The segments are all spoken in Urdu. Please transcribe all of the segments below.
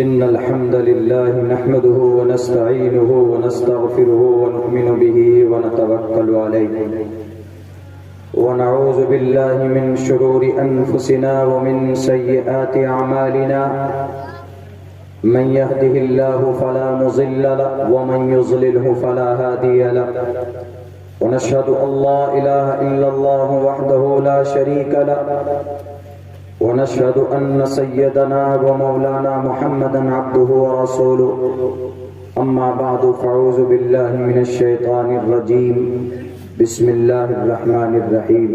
إن الحمد لله نحمده ونستعينه ونستغفره ونؤمن به ونتوكل عليه ونعوذ بالله من شرور أنفسنا ومن سيئات أعمالنا من يهده الله فلا مضل له ومن يضلله فلا هادي له ونشهد أن لا إله إلا الله وحده لا شريك له ونشهد أن سيدنا ومولانا محمدا عبده ورسوله أما بعد فأعوذ بالله من الشيطان الرجيم بسم الله الرحمن الرحيم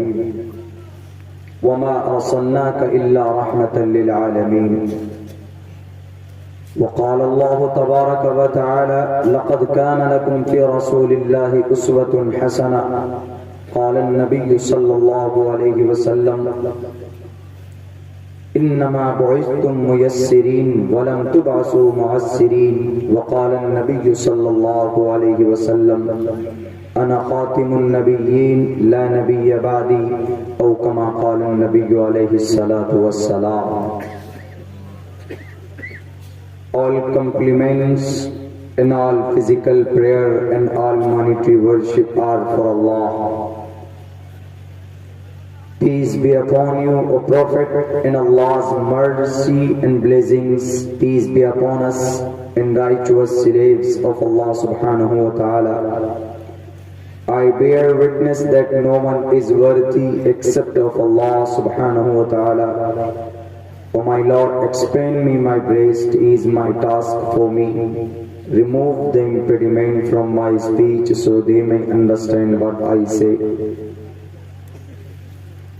وما أرسلناك إلا رحمة للعالمين وقال الله تبارك وتعالى لقد كان لكم في رسول الله أسوة حسنة قال النبي صلى الله عليه وسلم إنما بعثتم ميسرين ولم تبعثوا معسرين وقال النبي صلى الله عليه وسلم أنا خاتم النبيين لا نبي بعدي أو كما قال النبي عليه الصلاة والسلام. All compliments and all physical prayer and all monetary worship are for Allah. Peace be upon you, O Prophet, and Allah's mercy and blessings. Peace be upon us and righteous slaves of Allah subhanahu wa ta'ala. I bear witness that no one is worthy except of Allah subhanahu wa ta'ala. O my Lord, expand me my breast is my task for me. Remove the impediment from my speech so they may understand what I say.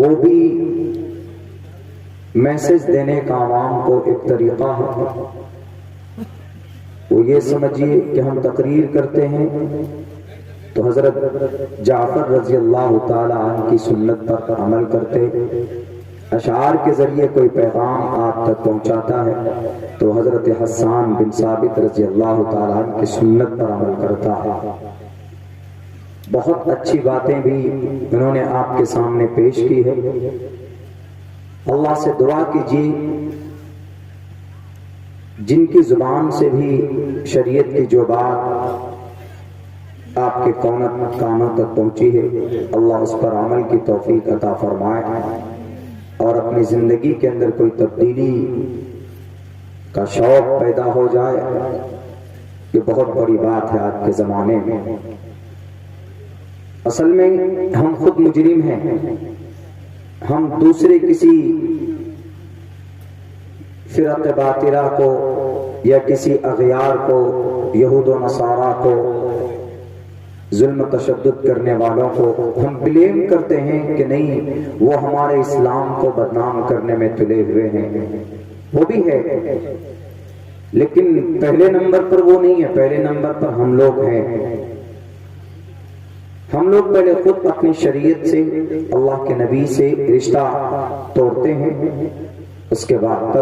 وہ بھی میسج دینے کا عوام کو ایک طریقہ ہے. وہ یہ سمجھیے کہ ہم تقریر کرتے ہیں تو حضرت جعفر رضی اللہ تعالی عنہ کی سنت پر عمل کرتے، اشعار کے ذریعے کوئی پیغام آپ تک پہنچاتا ہے تو حضرت حسان بن ثابت رضی اللہ تعالی عنہ کی سنت پر عمل کرتا ہے. بہت اچھی باتیں بھی انہوں نے آپ کے سامنے پیش کی ہے. اللہ سے دعا کیجیے جن کی زبان سے بھی شریعت کی جو بات آپ کے کانوں تک پہنچی ہے، اللہ اس پر عمل کی توفیق عطا فرمائے اور اپنی زندگی کے اندر کوئی تبدیلی کا شوق پیدا ہو جائے. یہ بہت بڑی بات ہے آج کے زمانے میں. اصل میں ہم خود مجرم ہیں. ہم دوسرے کسی فرق باطلہ کو یا کسی اغیار کو، یہود و نصارہ کو، ظلم و تشدد کرنے والوں کو ہم بلیم کرتے ہیں کہ نہیں وہ ہمارے اسلام کو بدنام کرنے میں تلے ہوئے ہیں. وہ بھی ہے، لیکن پہلے نمبر پر وہ نہیں ہے. پہلے نمبر پر ہم لوگ ہیں. ہم لوگ پہلے خود اپنی شریعت سے، اللہ کے نبی سے رشتہ توڑتے ہیں. اس کے بعد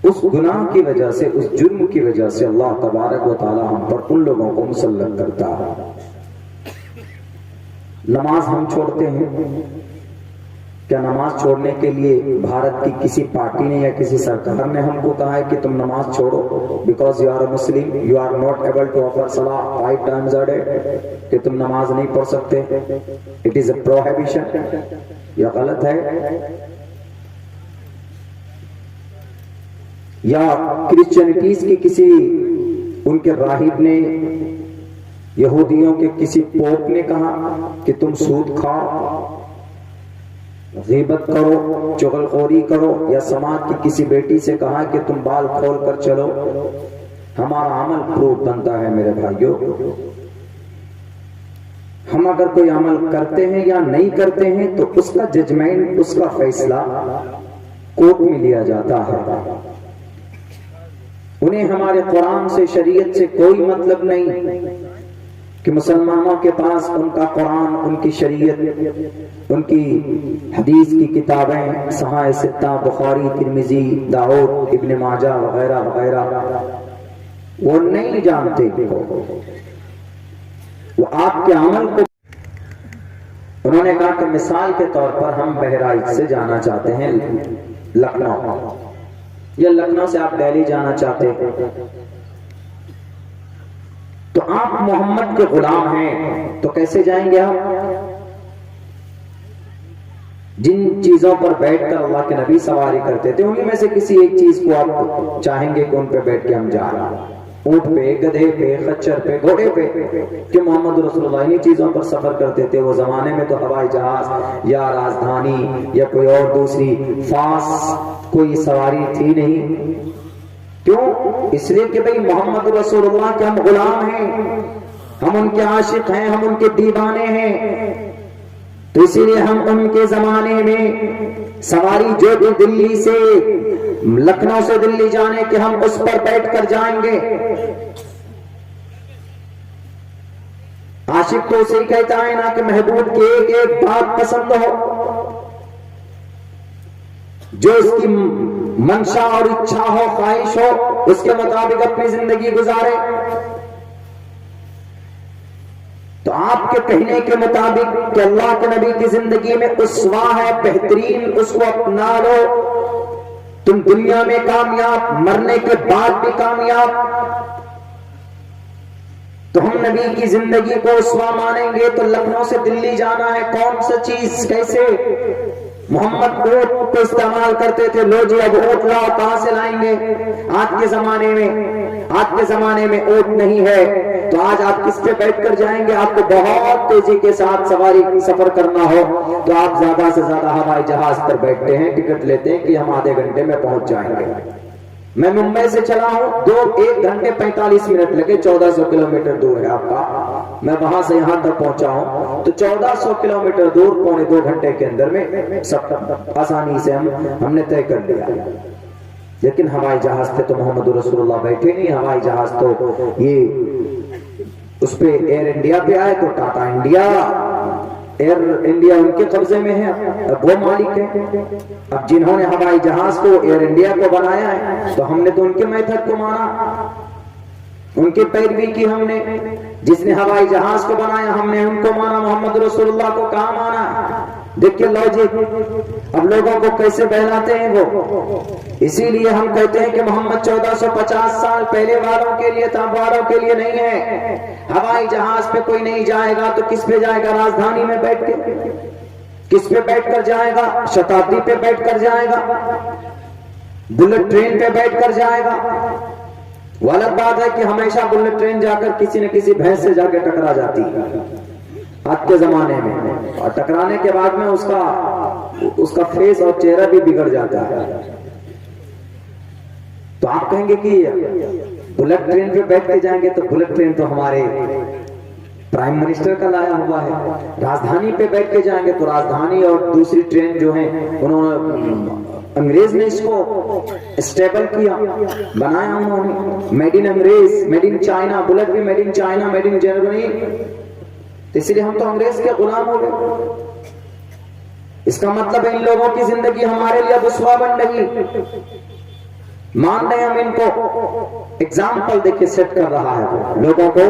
اس گناہ کی وجہ سے، اس جرم کی وجہ سے اللہ تبارک و تعالی ہم پر ان لوگوں کو مسلط کرتا ہے. نماز ہم چھوڑتے ہیں. کیا نماز چھوڑنے کے لیے بھارت کی کسی پارٹی نے یا کسی سرکار نے ہم کو کہا ہے کہ تم نماز چھوڑو because you are a Muslim, you are not able to offer salah 5 times a day، کہ تم نماز نہیں پڑھ سکتے؟ It is a prohibition. یہ غلط ہے. یا کرسچینٹیز کی کسی ان کے راہب نے، یہودیوں کے کسی پوپ نے کہا کہ تم سود کھاؤ، غیبت کرو، چغل خوری کرو، یا سماج کی کسی بیٹی سے کہا کہ تم بال کھول کر چلو. ہمارا عمل پروف بنتا ہے میرے بھائیوں. ہم اگر کوئی عمل کرتے ہیں یا نہیں کرتے ہیں تو اس کا ججمنٹ، اس کا فیصلہ کورٹ میں لیا جاتا ہے. انہیں ہمارے قرآن سے، شریعت سے کوئی مطلب نہیں کہ مسلمانوں کے پاس ان کا قرآن، ان کی شریعت، ان کی حدیث کی کتابیں، صحاح ستہ، بخاری، ترمذی، داؤد، ابن ماجہ وغیرہ وغیرہ، وہ نہیں جانتے. وہ آپ کے عمل کو، انہوں نے کہا کہ مثال کے طور پر ہم بہرائچ سے جانا چاہتے ہیں لکھنؤ، یا لکھنؤ سے آپ دہلی جانا چاہتے ہیں، تو آپ محمد کے غلام ہیں تو کیسے جائیں گے آپ؟ جن چیزوں پر بیٹھ کر اللہ کے نبی سواری کرتے تھے انہی میں سے کسی ایک چیز کو آپ چاہیں گے کہ ان پہ بیٹھ کے ہم جائیں. اونٹ پہ، گدھے پہ، خچر پہ، گھوڑے پہ، کہ محمد رسول اللہ انہی چیزوں پر سفر کرتے تھے. وہ زمانے میں تو ہوائی جہاز یا راجدھانی یا کوئی اور دوسری فاسٹ کوئی سواری تھی نہیں. کیوں؟ اس لیے کہ بھئی محمد رسول اللہ کے ہم غلام ہیں، ہم ان کے عاشق ہیں، ہم ان کے دیوانے ہیں. تو اسی لیے ہم ان کے زمانے میں سواری جو بھی دلی سے، لکھنؤ سے دلی جانے کے، ہم اس پر بیٹھ کر جائیں گے. عاشق تو اسے کہتا ہے نا کہ محبوب کی ایک ایک بات پسند ہو، جو اس کی منشا اور اچھا ہو، خواہش ہو، اس کے مطابق اپنی زندگی گزارے. تو آپ کے کہنے کے مطابق کہ اللہ کے نبی کی زندگی میں اسوا ہے بہترین، اس کو اپنا لو، تم دنیا میں کامیاب، مرنے کے بعد بھی کامیاب. تو ہم نبی کی زندگی کو اسوا مانیں گے تو لکھنؤ سے دلی جانا ہے، کون سا چیز، کیسے؟ محمد اونٹ کو استعمال کرتے تھے. لو جی اب اونٹ لاؤ، کہاں سے لائیں گے؟ آج کے زمانے میں اونٹ نہیں ہے تو آج آپ کس پہ بیٹھ کر جائیں گے؟ آپ کو بہت تیزی کے ساتھ سفر کرنا ہو تو آپ زیادہ سے زیادہ ہوائی جہاز پر بیٹھتے ہیں، ٹکٹ لیتے ہیں کہ ہم آدھے گھنٹے میں پہنچ جائیں گے. میں ممبئی سے چلا ہوں، 1 گھنٹے 45 منٹ لگے، 1400 کلومیٹر دور ہے آپ کا. میں وہاں سے یہاں تک پہنچا ہوں تو 1400 کلومیٹر دور 2.25 گھنٹے کے اندر میں سب آسانی سے ہم نے طے کر لیا. لیکن ہوائی جہاز پہ تو محمد رسول اللہ بیٹھے نہیں. ہوائی جہاز تو یہ اس پہ ایئر انڈیا پہ آئے تو ٹاٹا انڈیا، ایئر انڈیا ان کے قبضے میں ہے، اب وہ مالک ہے. اب جنہوں نے ہوائی جہاز کو ایئر انڈیا کو بنایا ہے تو ہم نے تو ان کے میتھڈ کو مانا، ان کی پیروی کی ہم نے. جس نے ہوائی جہاز کو بنایا ہم نے ان کو مانا، محمد رسول اللہ کو کہاں مانا؟ دیکھیے لاجک اب لوگوں کو کیسے بہلاتے ہیں وہ. اسی لیے ہم کہتے ہیں کہ محمد 1450 سال پہلے والوں کے لیے تھا، والوں کے لیے نہیں ہے. ہوائی جہاز پہ کوئی نہیں جائے گا تو کس پہ جائے گا؟ راجدھانی میں بیٹھ کے. کس پہ بیٹھ کر جائے گا؟ شتابدی پہ بیٹھ کر جائے گا، بلٹ ٹرین پہ بیٹھ کر جائے گا. غلط بات ہے کہ ہمیشہ بلٹ ٹرین جا کر کسی نہ کسی بھینس سے جا کے ٹکرا جاتی ہے آج کے زمانے میں، اور ٹکرانے کے بعد میں اس کا فیس اور چہرہ بھی بگڑ جاتا ہے. تو آپ کہیں گے کہ بلٹ ٹرین پہ بیٹھ کے جائیں گے تو بلٹ ٹرین تو ہمارے پرائم منسٹر کا لایا ہوا ہے. راجدھانی پہ بیٹھ کے جائیں گے تو راجدھانی اور دوسری ٹرین جو ہیں انہوں نے انگریز نے اس کو اسٹیبل کیا، بنایا انہوں نے. میڈ ان انگریز، میڈ ان چائنا، بلٹ بھی میڈ ان چائنا، میڈ ان جرمنی. اس لیے ہم تو انگریز کے غلام ہو گئے. اس کا مطلب ہے ان لوگوں کی زندگی ہمارے لیے رسوا بن رہی. مان رہے ہم ان کو ایگزامپل دے کے سیٹ کر رہا ہے لوگوں کو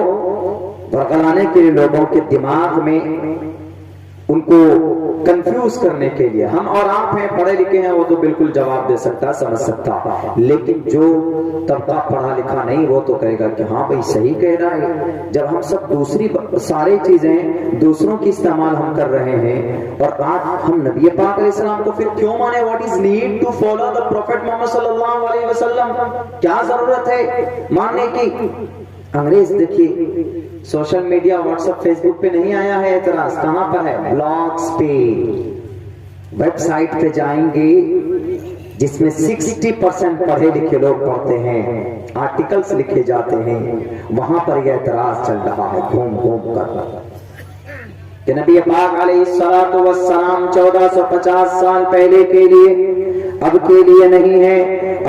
برگلانے کے لیے، لوگوں کے دماغ میں ان کو کنفیوز کرنے کے لیے. ہم اور آپ ہیں، پڑھے لکھے ہیں، وہ تو بالکل جواب دے سکتا، سمجھ سکتا. لیکن جو طبقہ پڑھا لکھا نہیں وہ تو کہے گا کہ ہاں بھائی صحیح کہہ رہا ہے. جب ہم سب دوسری ساری چیزیں دوسروں کی استعمال ہم کر رہے ہیں، اور آج ہم نبی پاک علیہ السلام کو پھر کیوں مانے؟ What is need to follow the prophet Muhammad صلی اللہ علیہ وسلم؟ کیا ضرورت ہے ماننے کی؟ انگریز دیکھیے social media, WhatsApp, Facebook پہ نہیں آیا ہے اعتراض. کہاں پر ہے؟ بلاگز پہ، ویب سائٹ پہ جائیں گے جس میں 60% پڑھے لکھے لوگ پڑھتے ہیں، آرٹیکلز لکھے جاتے ہیں، وہاں پر یہ اعتراض چل رہا ہے گھوم گھوم کر کہ نبی پاک علیہ الصلوۃ والسلام 1450 سال پہلے کے لیے، اب کے لیے نہیں ہے.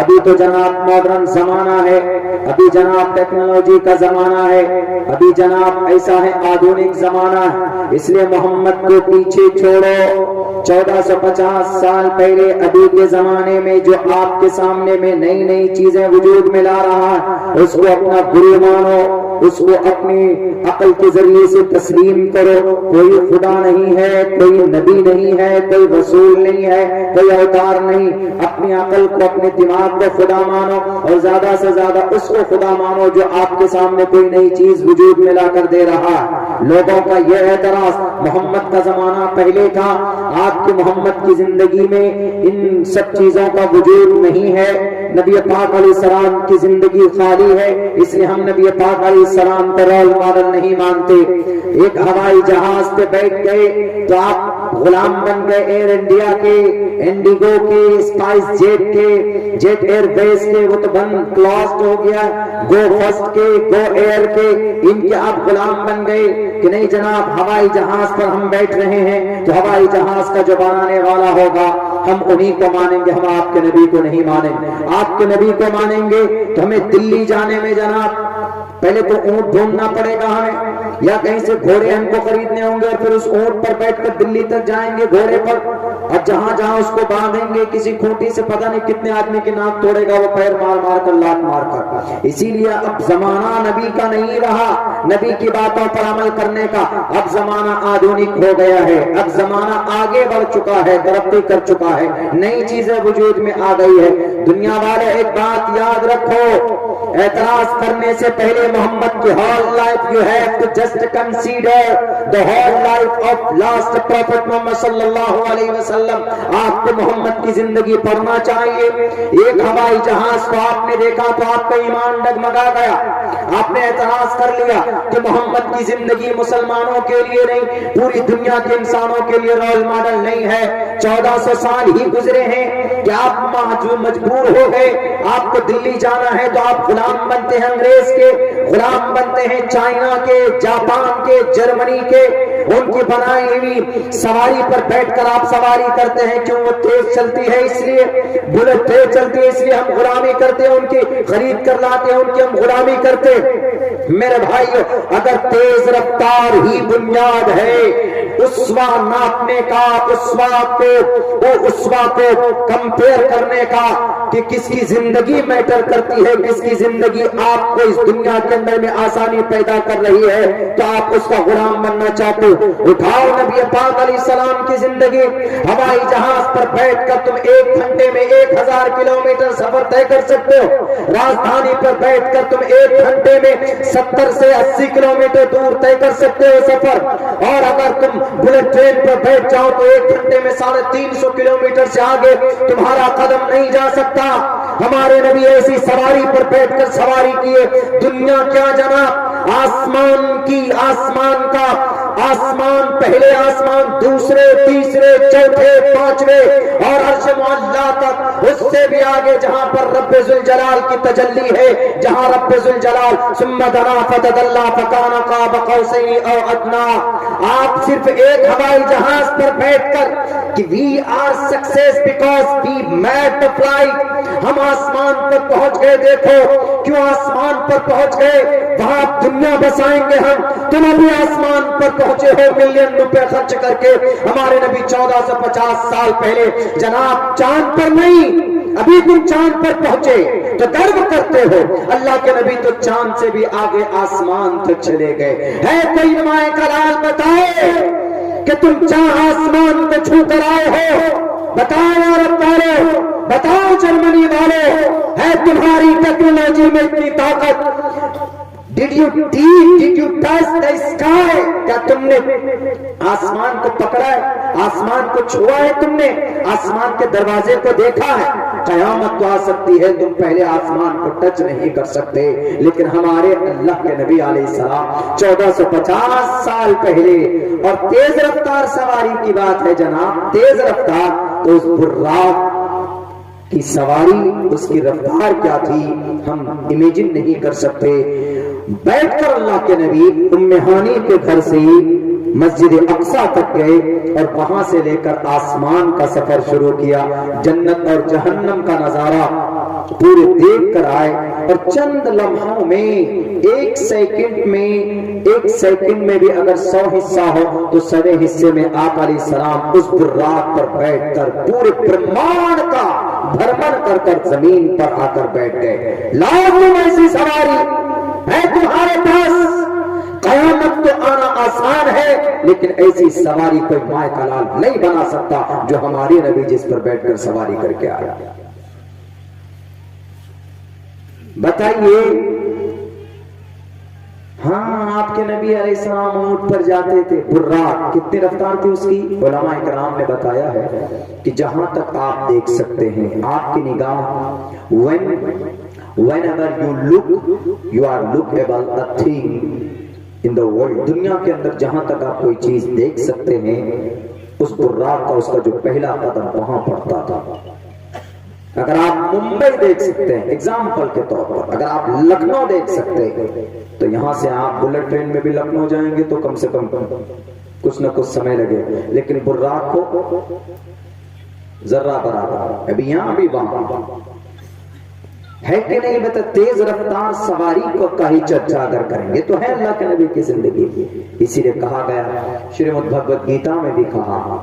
ابھی تو جناب ماڈرن زمانہ ہے، ابھی جناب ٹیکنالوجی کا زمانہ ہے، ابھی جناب ایسا ہے آدھونک زمانہ ہے. اس لیے محمد کو پیچھے چھوڑو. 1450 سال پہلے ابھی کے زمانے میں جو آپ کے سامنے میں نئی نئی چیزیں وجود میں لا رہا ہے، اس کو اپنا گرو مانو، اس کو اپنی عقل کے ذریعے سے تسلیم کرو. کوئی خدا نہیں ہے، کوئی نبی نہیں ہے، کوئی رسول نہیں ہے، کوئی اوتار نہیں. اپنی عقل کو، اپنے دماغ کو خدا مانو، اور زیادہ سے زیادہ اس کو خدا مانو جو آپ کے سامنے کوئی نئی چیز وجود میں لا کر دے رہا ہے. لوگوں کا یہ اعتراض، محمد کا زمانہ پہلے تھا، آپ کے محمد کی زندگی میں ان سب چیزوں کا وجود نہیں ہے. نبی پاک علیہ السلام کی زندگی خالی ہے، اس لیے ہم نبی پاک علیہ السلام کو رول ماڈل نہیں مانتے. ایک ہوائی جہاز پہ بیٹھ گئے تو آپ غلام بن گئے ایئر انڈیا کے، انڈیگو کے، اسپائس جیٹ کے، جیٹ ایئر بیس کے. وہ تو بند کلاسڈ ہو گیا. گو فرسٹ کے، گو ایئر کے، ان کے آپ غلام بن گئے کہ نہیں جناب ہوائی جہاز پر ہم بیٹھ رہے ہیں تو ہوائی جہاز کا جو بنانے والا ہوگا ہم انہی کو مانیں گے، ہم آپ کے نبی کو نہیں مانیں گے. آپ کے نبی کو مانیں گے تو ہمیں دلی جانے میں جناب پہلے تو اونٹ ڈھونڈنا پڑے گا ہمیں، یا کہیں سے گھوڑے ہم کو خریدنے ہوں گے، اور پھر اس اونٹ پر بیٹھ کر دلی تک جائیں گے گھوڑے پر، اور جہاں جہاں اس کو باندھیں گے کسی کھوٹی سے پتہ نہیں کتنے آدمی کی ناک توڑے گا وہ پیر مار مار کر، لات مار کر. اسی لیے اب زمانہ نبی کا نہیں رہا نبی کی باتوں پر عمل کرنے کا. اب زمانہ آدھونک ہو گیا ہے، اب زمانہ آگے بڑھ چکا ہے، ترقی کر چکا ہے، نئی چیزیں وجود میں آ گئی ہے. دنیا والے ایک بات یاد رکھو، اعتراض کرنے سے پہلے محمد کی whole life you have to just consider the whole life of last prophet Muhammad صلی اللہ علیہ وسلم. آپ کو محمد کی زندگی پڑھنا چاہیے. ایک ہوائی جہاز کو آپ نے دیکھا تو آپ کا ایمان ڈگمگا گیا، آپ نے اعتراض کر لیا کہ محمد کی زندگی مسلمانوں کے لیے نہیں پوری دنیا کے انسانوں کے لیے رول ماڈل نہیں ہے. 1400 سال ہی گزرے ہیں کہ آپ مجبور ہو گئے, آپ کو دلی جانا ہے تو آپ غلام بنتے ہیں انگریز کے, غلام بنتے ہیں چائنا کے, جاپان کے, جرمنی کے. ان کی بنائی ہوئی سواری پر بیٹھ کر آپ سواری کرتے ہیں. کیوں؟ وہ تیز چلتی ہے اس لیے, بلٹ تیز چلتی ہے اس لیے ہم غلامی کرتے ہیں, ان کی خرید کر لاتے ہیں, ان کی ہم غلامی کرتے. میرے بھائیو, اگر تیز رفتار ہی بنیاد ہے اسوا ناپنے کا, اسوا کو کمپیئر کرنے کا کہ کس کی زندگی میٹر کرتی ہے, کس کی زندگی آپ کو اس دنیا کے اندر میں آسانی پیدا کر رہی ہے, تو آپ اس کا غلام بننا چاہتے ہو. اٹھاؤ نبی پاک علیہ السلام کی زندگی. ہوائی جہاز پر بیٹھ کر تم 1 گھنٹے میں 1000 کلومیٹر سفر طے کر سکتے ہو. راجدھانی پر بیٹھ کر تم 1 گھنٹے میں 70 سے 80 کلومیٹر دور طے کر سکتے ہو سفر. اور اگر تم بلٹ ٹرین پر بیٹھ جاؤ تو 1 گھنٹے میں 350 کلومیٹر سے آگے تمہارا قدم نہیں جا سکتا. ہمارے نبی ایسی سواری پر بیٹھ کر سواری کیے. دنیا کیا جناب, آسمان پہلے آسمان, دوسرے, تیسرے, چوتھے, پانچویں اور عرش معلی تک, اس سے بھی آگے جہاں پر رب ذوالجلال کی تجلی ہے, جہاں رب ذوالجلال ثم دنا فتدلی فکان قاب قوسین او ادنا. آپ صرف ایک ہوائی جہاز پر بیٹھ کر کہ we are success because we made the flight, ہم آسمان پر پہنچ گئے. دیکھو کیوں آسمان پر پہنچ گئے, وہاں دنیا بسائیں گے ہم. تم ابھی آسمان پر پہنچے ہو ملین روپے خرچ کر کے. ہمارے نبی 1450 سال پہلے جناب چاند پر نہیں, ابھی تم چاند پر پہنچے تو گرو کرتے ہو. اللہ کے نبی تو چاند سے بھی آگے آسمان تک چلے گئے. ہے کوئی نمائے کلال بتائے کہ تم چاہ آسمان کو چھو کر آئے ہو؟ بتاؤ یورپ والے, بتاؤ جرمنی والے, ہے تمہاری ٹیکنالوجی میں اتنی طاقت؟ Did you touch the sky? کیا تم نے آسمان کو پکڑا ہے, آسمان کو چھوا ہے, تم نے آسمان کے دروازے کو دیکھا ہے؟ قیامت تو آ سکتی ہے, تم پہلے آسمان کو ٹچ نہیں کر سکتے. لیکن ہمارے اللہ کے نبی علیہ السلام 1450 سال پہلے, اور تیز رفتار سواری کی بات ہے جناب, تیز رفتار تو اس براق کی سواری, اس کی رفتار کیا تھی ہم امیجن نہیں کر سکتے. بیٹھ کر اللہ کے نبی ام ہانی کے گھر سے مسجد اقصی تک گئے اور وہاں سے لے کر آسمان کا سفر شروع کیا. جنت اور جہنم کا نظارہ پورے دیکھ کر آئے, اور چند لمحوں میں, 1 سیکنڈ میں بھی اگر 100 حصہ ہو تو 100 حصے میں آپ علیہ السلام اس براق پر بیٹھ کر پورے برہمانڈ کا بھرمن کر کر زمین پر آ کر بیٹھ گئے. لاؤ ایسی سواری ہے تمہارے پاس. قیامت تو آنا آسان ہے, لیکن ایسی سواری کوئی مائے کلال نہیں بنا سکتا جو ہمارے نبی جس پر بیٹھ کر سواری کر کے آیا. بتائیے, ہاں آپ کے نبی علیہ السلام اونٹ پر جاتے تھے, براق کتنی رفتار تھی اس کی؟ علماء کرام نے بتایا ہے کہ جہاں تک آپ دیکھ سکتے ہیں, آپ کی نگاہ whenever you look, you are lookable a thing in the world. دنیا کے اندر جہاں تک آپ کوئی چیز دیکھ سکتے ہیں, اس براق کا, اس کا جو پہلا قدم وہاں پڑتا تھا. اگر آپ ممبئی دیکھ سکتے ہیں ایگزامپل کے طور پر, اگر آپ لکھنؤ دیکھ سکتے ہیں, تو یہاں سے آپ بلٹ ٹرین میں بھی لکھنؤ جائیں گے تو کم سے کم کچھ نہ کچھ سمے لگے, لیکن براق کو ذرہ برابر ابھی یہاں ابھی وہاں ہے کہ نہیں. بتا تیز رفتار سواری کو کا ہی چرچا اگر کریں گے تو ہے اللہ کے نبی کی زندگی. اسی لیے کہا گیا, شریمد بھگوت گیتا میں بھی کہا,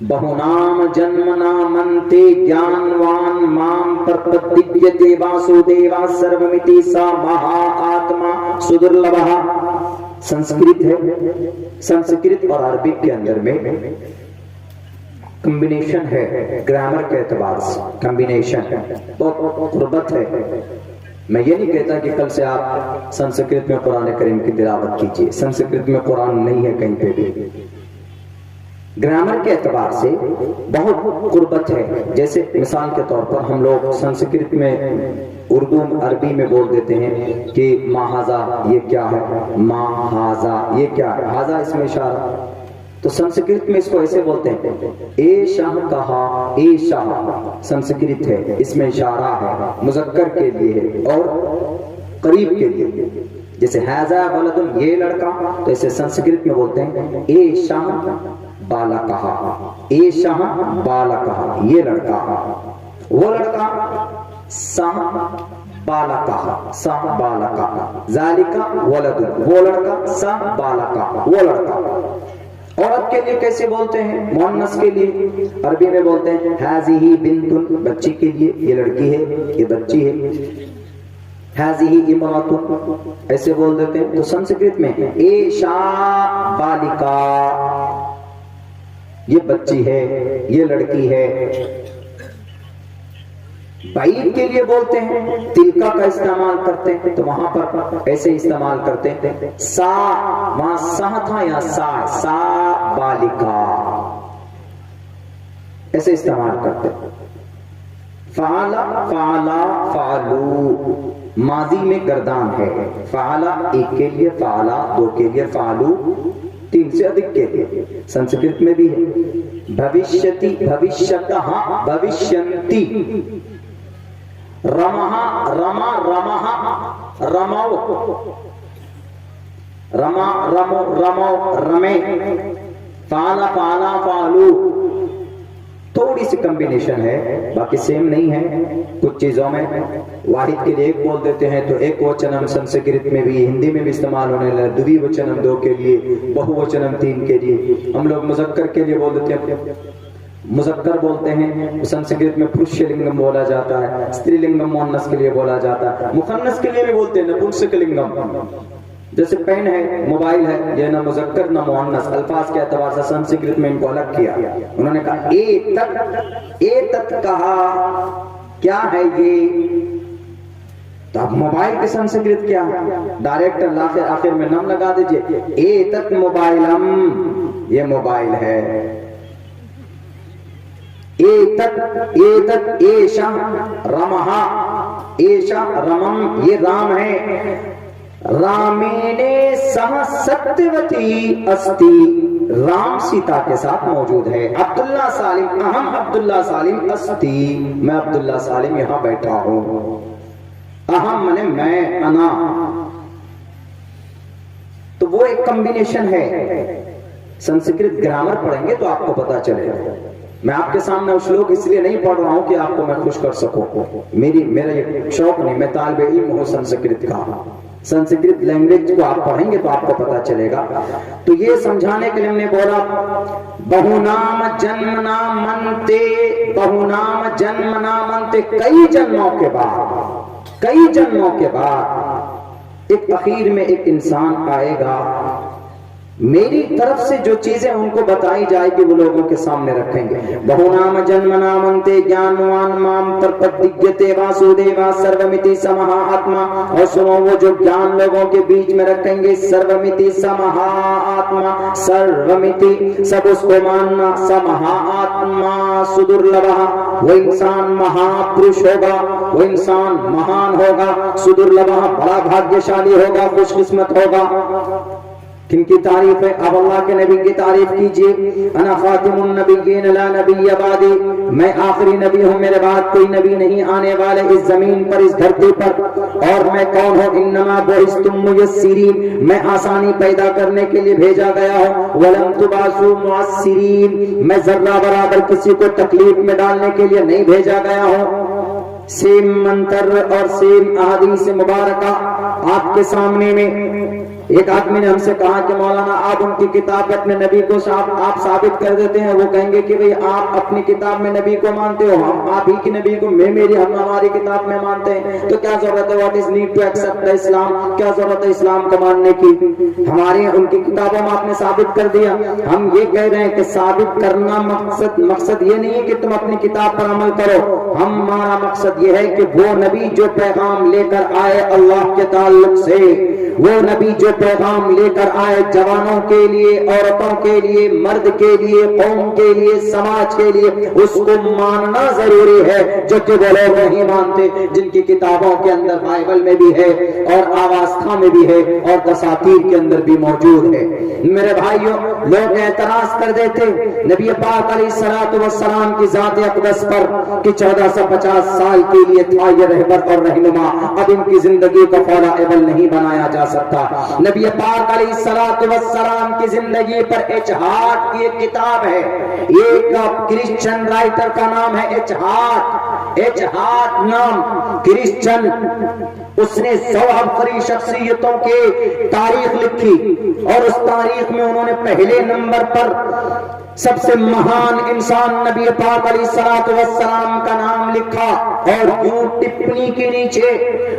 بہونام جنمنا منتے جانوان مام پرپدیتے واسودیوا سرومتی سا مہا آتما سدرلبھا. سنسکرت ہے, سنسکرت اور عربی کے اندر میں کمبینیشن ہے, گرامر کے اعتبار سے کمبینیشن ہے, بہت قربت ہے. میں یہ نہیں کہتا کہ کل سے آپ سنسکرت میں قرآن کریم کی تلاوت کیجئے, سنسکرت میں قرآن نہیں ہے کہیں پہ بھی. گرامر کے اعتبار سے بہت قربت ہے. جیسے مثال کے طور پر ہم لوگ سنسکرت میں اردو عربی میں بول دیتے ہیں کہ ما ھذا یہ کیا ہے، ما ھذا یہ کیا ہے، ھذا اس میں اشارہ. تو سنسکرت میں اس کو ایسے بولتے ہیں اے شاہ کہا، اے شاہ سنسکرت ہے، اس میں اشارہ ہے، مذکر کے لیے ہے اور قریب کے لیے. جیسے ھذا ولد یہ لڑکا، تو اسے سنسکرت میں بولتے ہیں اے شاہ بالا کہا، اے شاہ بالا کہا یہ لڑکا، وہ لڑکا سا بالا کہا، سا بالا کہا، ذالکا ولد وہ لڑکا، سا بالا کہا وہ لڑکا. عورت کے لیے کیسے بولتے ہیں؟ مؤنث کے لیے عربی میں بولتے ہیں ھذہ بنت بچی کے لیے، یہ لڑکی ہے، یہ بچی ہے. ھذہ امرأۃ ایسے بول دیتے ہیں. تو سنسکرت میں ایشا بالکا یہ بچی ہے، یہ لڑکی ہے. بعید کے لیے بولتے ہیں تلکا کا استعمال کرتے ہیں، تو وہاں پر ایسے استعمال کرتے ہیں سا، وہاں سا تھا یا سا بالکا ایسے استعمال کرتے ہیں. فعلا فعلا فعلو ماضی میں گردان ہے. فعلا ایک کے لیے، فعلا دو کے لیے، فعلو تین سے ادھک کے لیے. سنسکرت میں بھی ہے بھوشیتی، بھوشیتہ، بھوشینتی. رمہا رما رمہا رمو، رما رمو رمو رمے. فعلا فعلا فعلو تھوڑی سی کمبینیشن ہے، باقی سیم نہیں ہے. کچھ چیزوں میں واحد کے لیے ایک بول دیتے ہیں، تو ایک وچنم سنسکرت میں بھی ہندی میں بھی استعمال ہونے لگا. دوی وچنم دو کے لیے، بہو وچنم تین کے لیے. ہم لوگ مذکر کے لیے بول دیتے ہیں، مذکر بولتے ہیں سنسکرت میں پروش لنگم بولا جاتا ہے، استری لنگم مؤنث کے لیے بولا جاتا ہے. مخنث کے لیے بھی بولتے ہیں نپنسک لنگم. جیسے پین ہے، موبائل ہے، یہ نہ مذکر نہ مؤنث. الفاظ کے اعتبار سے سنسکرت میں ان کو الگ کیا. انہوں نے کہا اے تت کہا کیا ہے یہ. تو اب موبائل کی سنسکرت کیا ہے؟ ڈائریکٹ آخر میں نم لگا دیجئے. اے تت موبائلم یہ موبائل ہے. اے تت ایشا رمہا، ایشا رمم یہ رام ہے. رامینے سہ ستیوتی استی رام سیتا کے ساتھ موجود ہے. عبداللہ سالم اہم عبداللہ سالم استی میں عبداللہ سالم یہاں بیٹھا ہوں. اہم منے میں، انا. تو وہ ایک کمبینیشن ہے. سنسکرت گرامر پڑھیں گے تو آپ کو پتا چلے گا. میں آپ کے سامنے شلوک اس لیے نہیں پڑھ رہا ہوں کہ آپ کو میں خوش کر سکوں، میرا یہ شوق نہیں. میں طالب علم ہوں سنسکرت کا. سنسکرت لینگویج کو آپ پڑھیں گے تو آپ کو پتا چلے گا. تو یہ سمجھانے کے لیے ہم نے بولا بہونام جنمنا منتے، بہونام جنمنا منتے کئی جنموں کے بعد، کئی جنموں کے بعد ایک اخیر میں ایک انسان آئے گا. میری طرف سے جو چیزیں ان کو بتائی جائے گی وہ لوگوں کے سامنے رکھیں گے. بہونام جنمنا منتے جانوان مام پرپدیگتے واسودیوا سرومتی سمہا آتما. اور سنو وہ جو جان لوگوں کے بیچ میں رکھیں گے سرومتی سمہا آتما، سرومتی سب اس کو ماننا، سمہا آتما سدرلبھا وہ انسان مہا پروش ہوگا، وہ انسان مہان ہوگا. سدرلبھا بڑا بھاگیشالی ہوگا، خوش قسمت ہوگا. کن کی تعریف ہے؟ اب اللہ کے نبی کی تعریف کیجئے. انا خاتم النبیین لا نبی بعدی، میں آخری نبی ہوں، میرے بعد کوئی نبی نہیں آنے والے اس زمین پر، اس دھرتی پر. اور میں کون ہوں؟ انما بعثتم میسرین، میں آسانی پیدا کرنے کے لیے بھیجا گیا ہوں. ولم تبعثوا معسرین، میں ذرہ برابر کسی کو تکلیف میں ڈالنے کے لیے نہیں بھیجا گیا ہوں. سیم منتر اور سیم احادیث مبارکہ آپ کے سامنے میں. ایک آدمی نے ہم سے کہا کہ مولانا آپ ان کی کتاب میں اپنے نبی کو آپ ثابت کر دیتے ہیں. وہ کہیں گے کہ بھئی آپ اپنی کتاب میں نبی کو مانتے ہو، ہم آپ ہی کی نبی کو ہم ہماری کتاب میں مانتے ہیں. تو کیا ضرورت ہے what is need to accept the Islam, کیا ضرورت ہے اسلام کو ماننے کی؟ ہماری ان کی کتابوں میں آپ نے ثابت کر دیا. ہم یہ کہہ رہے ہیں کہ ثابت کرنا مقصد یہ نہیں ہے کہ تم اپنی کتاب پر عمل کرو. ہمارا مقصد یہ ہے کہ وہ نبی جو پیغام لے کر آئے اللہ کے تعلق سے، وہ نبی جو پیغام لے کر آئے جوانوں کے لیے، عورتوں کے لیے، مرد کے لیے، قوم کے لیے، سماج کے لیے، اس کو ماننا ضروری ہے، جو کہ وہ لوگ نہیں مانتے جن کی کتابوں کے اندر بائبل میں بھی ہے اور آواستھا میں بھی ہے اور دساتیر کے اندر بھی موجود ہے۔ میرے بھائیوں، لوگ اعتراض کر دیتے نبی پاک علیہ الصلوۃ والسلام کی ذات اقدس پر کہ 1450 سال کے لیے تھا یہ رہبر اور رہنما، اب ان کی زندگی کو فالائبل نہیں بنایا جا سکتا۔ نبی پاک علیہ الصلوۃ والسلام کی زندگی پر ایچ ہارٹ کی ایک کتاب ہے، ایک کرسچن رائٹر کا نام ہے ایچ ہارٹ نام کرسچن، اس نے 100 عبقری شخصیتوں کے تاریخ لکھی اور اس تاریخ میں انہوں نے پہلے نمبر پر سب سے مہان انسان نبی پاک علیہ الصلوۃ والسلام کا نام لکھا اور یوں ٹپنی کے نیچے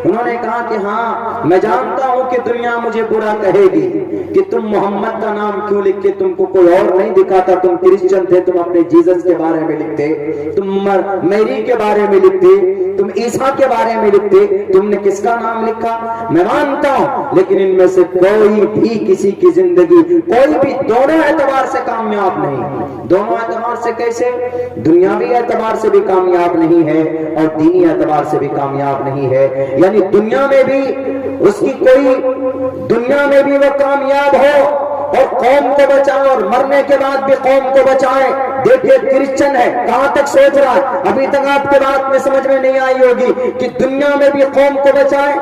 انہوں نے کہا کہ ہاں میں جانتا ہوں کہ دنیا مجھے برا کہے گی کہ تم محمد کا نام کیوں لکھے، تم کو کوئی اور نہیں دکھاتا، تم کرسچن تھے، تم اپنے جیزس کے بارے میں لکھتے، تم میری کے بارے میں لکھتے، تم عیسیٰ کے بارے میں لکھتے، تم نے کس کا نام لکھا؟ میں مانتا ہوں، لیکن ان میں سے کوئی بھی کسی کی زندگی کوئی بھی دونوں اعتبار سے کامیاب نہیں، دونوں اعتبار سے کیسے؟ دنیاوی اعتبار سے بھی کامیاب نہیں ہے اور دینی اعتبار سے بھی کامیاب نہیں ہے، یعنی دنیا میں بھی اس کی کوئی، دنیا میں بھی وہ کامیاب ہو اور قوم کو بچائے اور مرنے کے بعد بھی قوم کو بچائے۔ دیکھیے کرسچن ہے، کہاں تک سوچ رہا ہے، ابھی تک آپ کے بات میں سمجھ میں نہیں آئی ہوگی کہ دنیا میں بھی قوم کو بچائے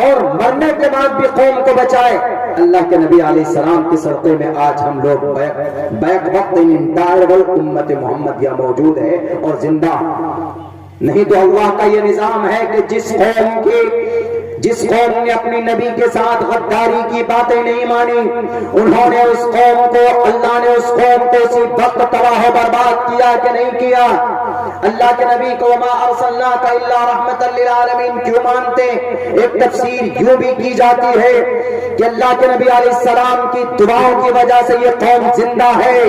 اور مرنے کے بعد بھی قوم کو بچائے۔ اللہ کے نبی علیہ السلام کے صدقے میں آج ہم لوگ بیک وقت انٹائر امت محمدیہ موجود ہے اور زندہ، نہیں تو اللہ کا یہ نظام ہے کہ جس قوم نے اپنی نبی کے ساتھ غداری کی باتیں نہیں مانی، انہوں نے اس قوم کو، اللہ نے اس قوم کو اسی وقت تباہ و برباد کیا کہ نہیں کیا؟ اللہ کے نبی کو وما ارسلناک الا رحمت للعالمین کیوں مانتے؟ ایک تفسیر یوں بھی کی جاتی ہے کہ اللہ کے نبی علیہ السلام کی دعاؤں کی وجہ سے یہ قوم زندہ ہے۔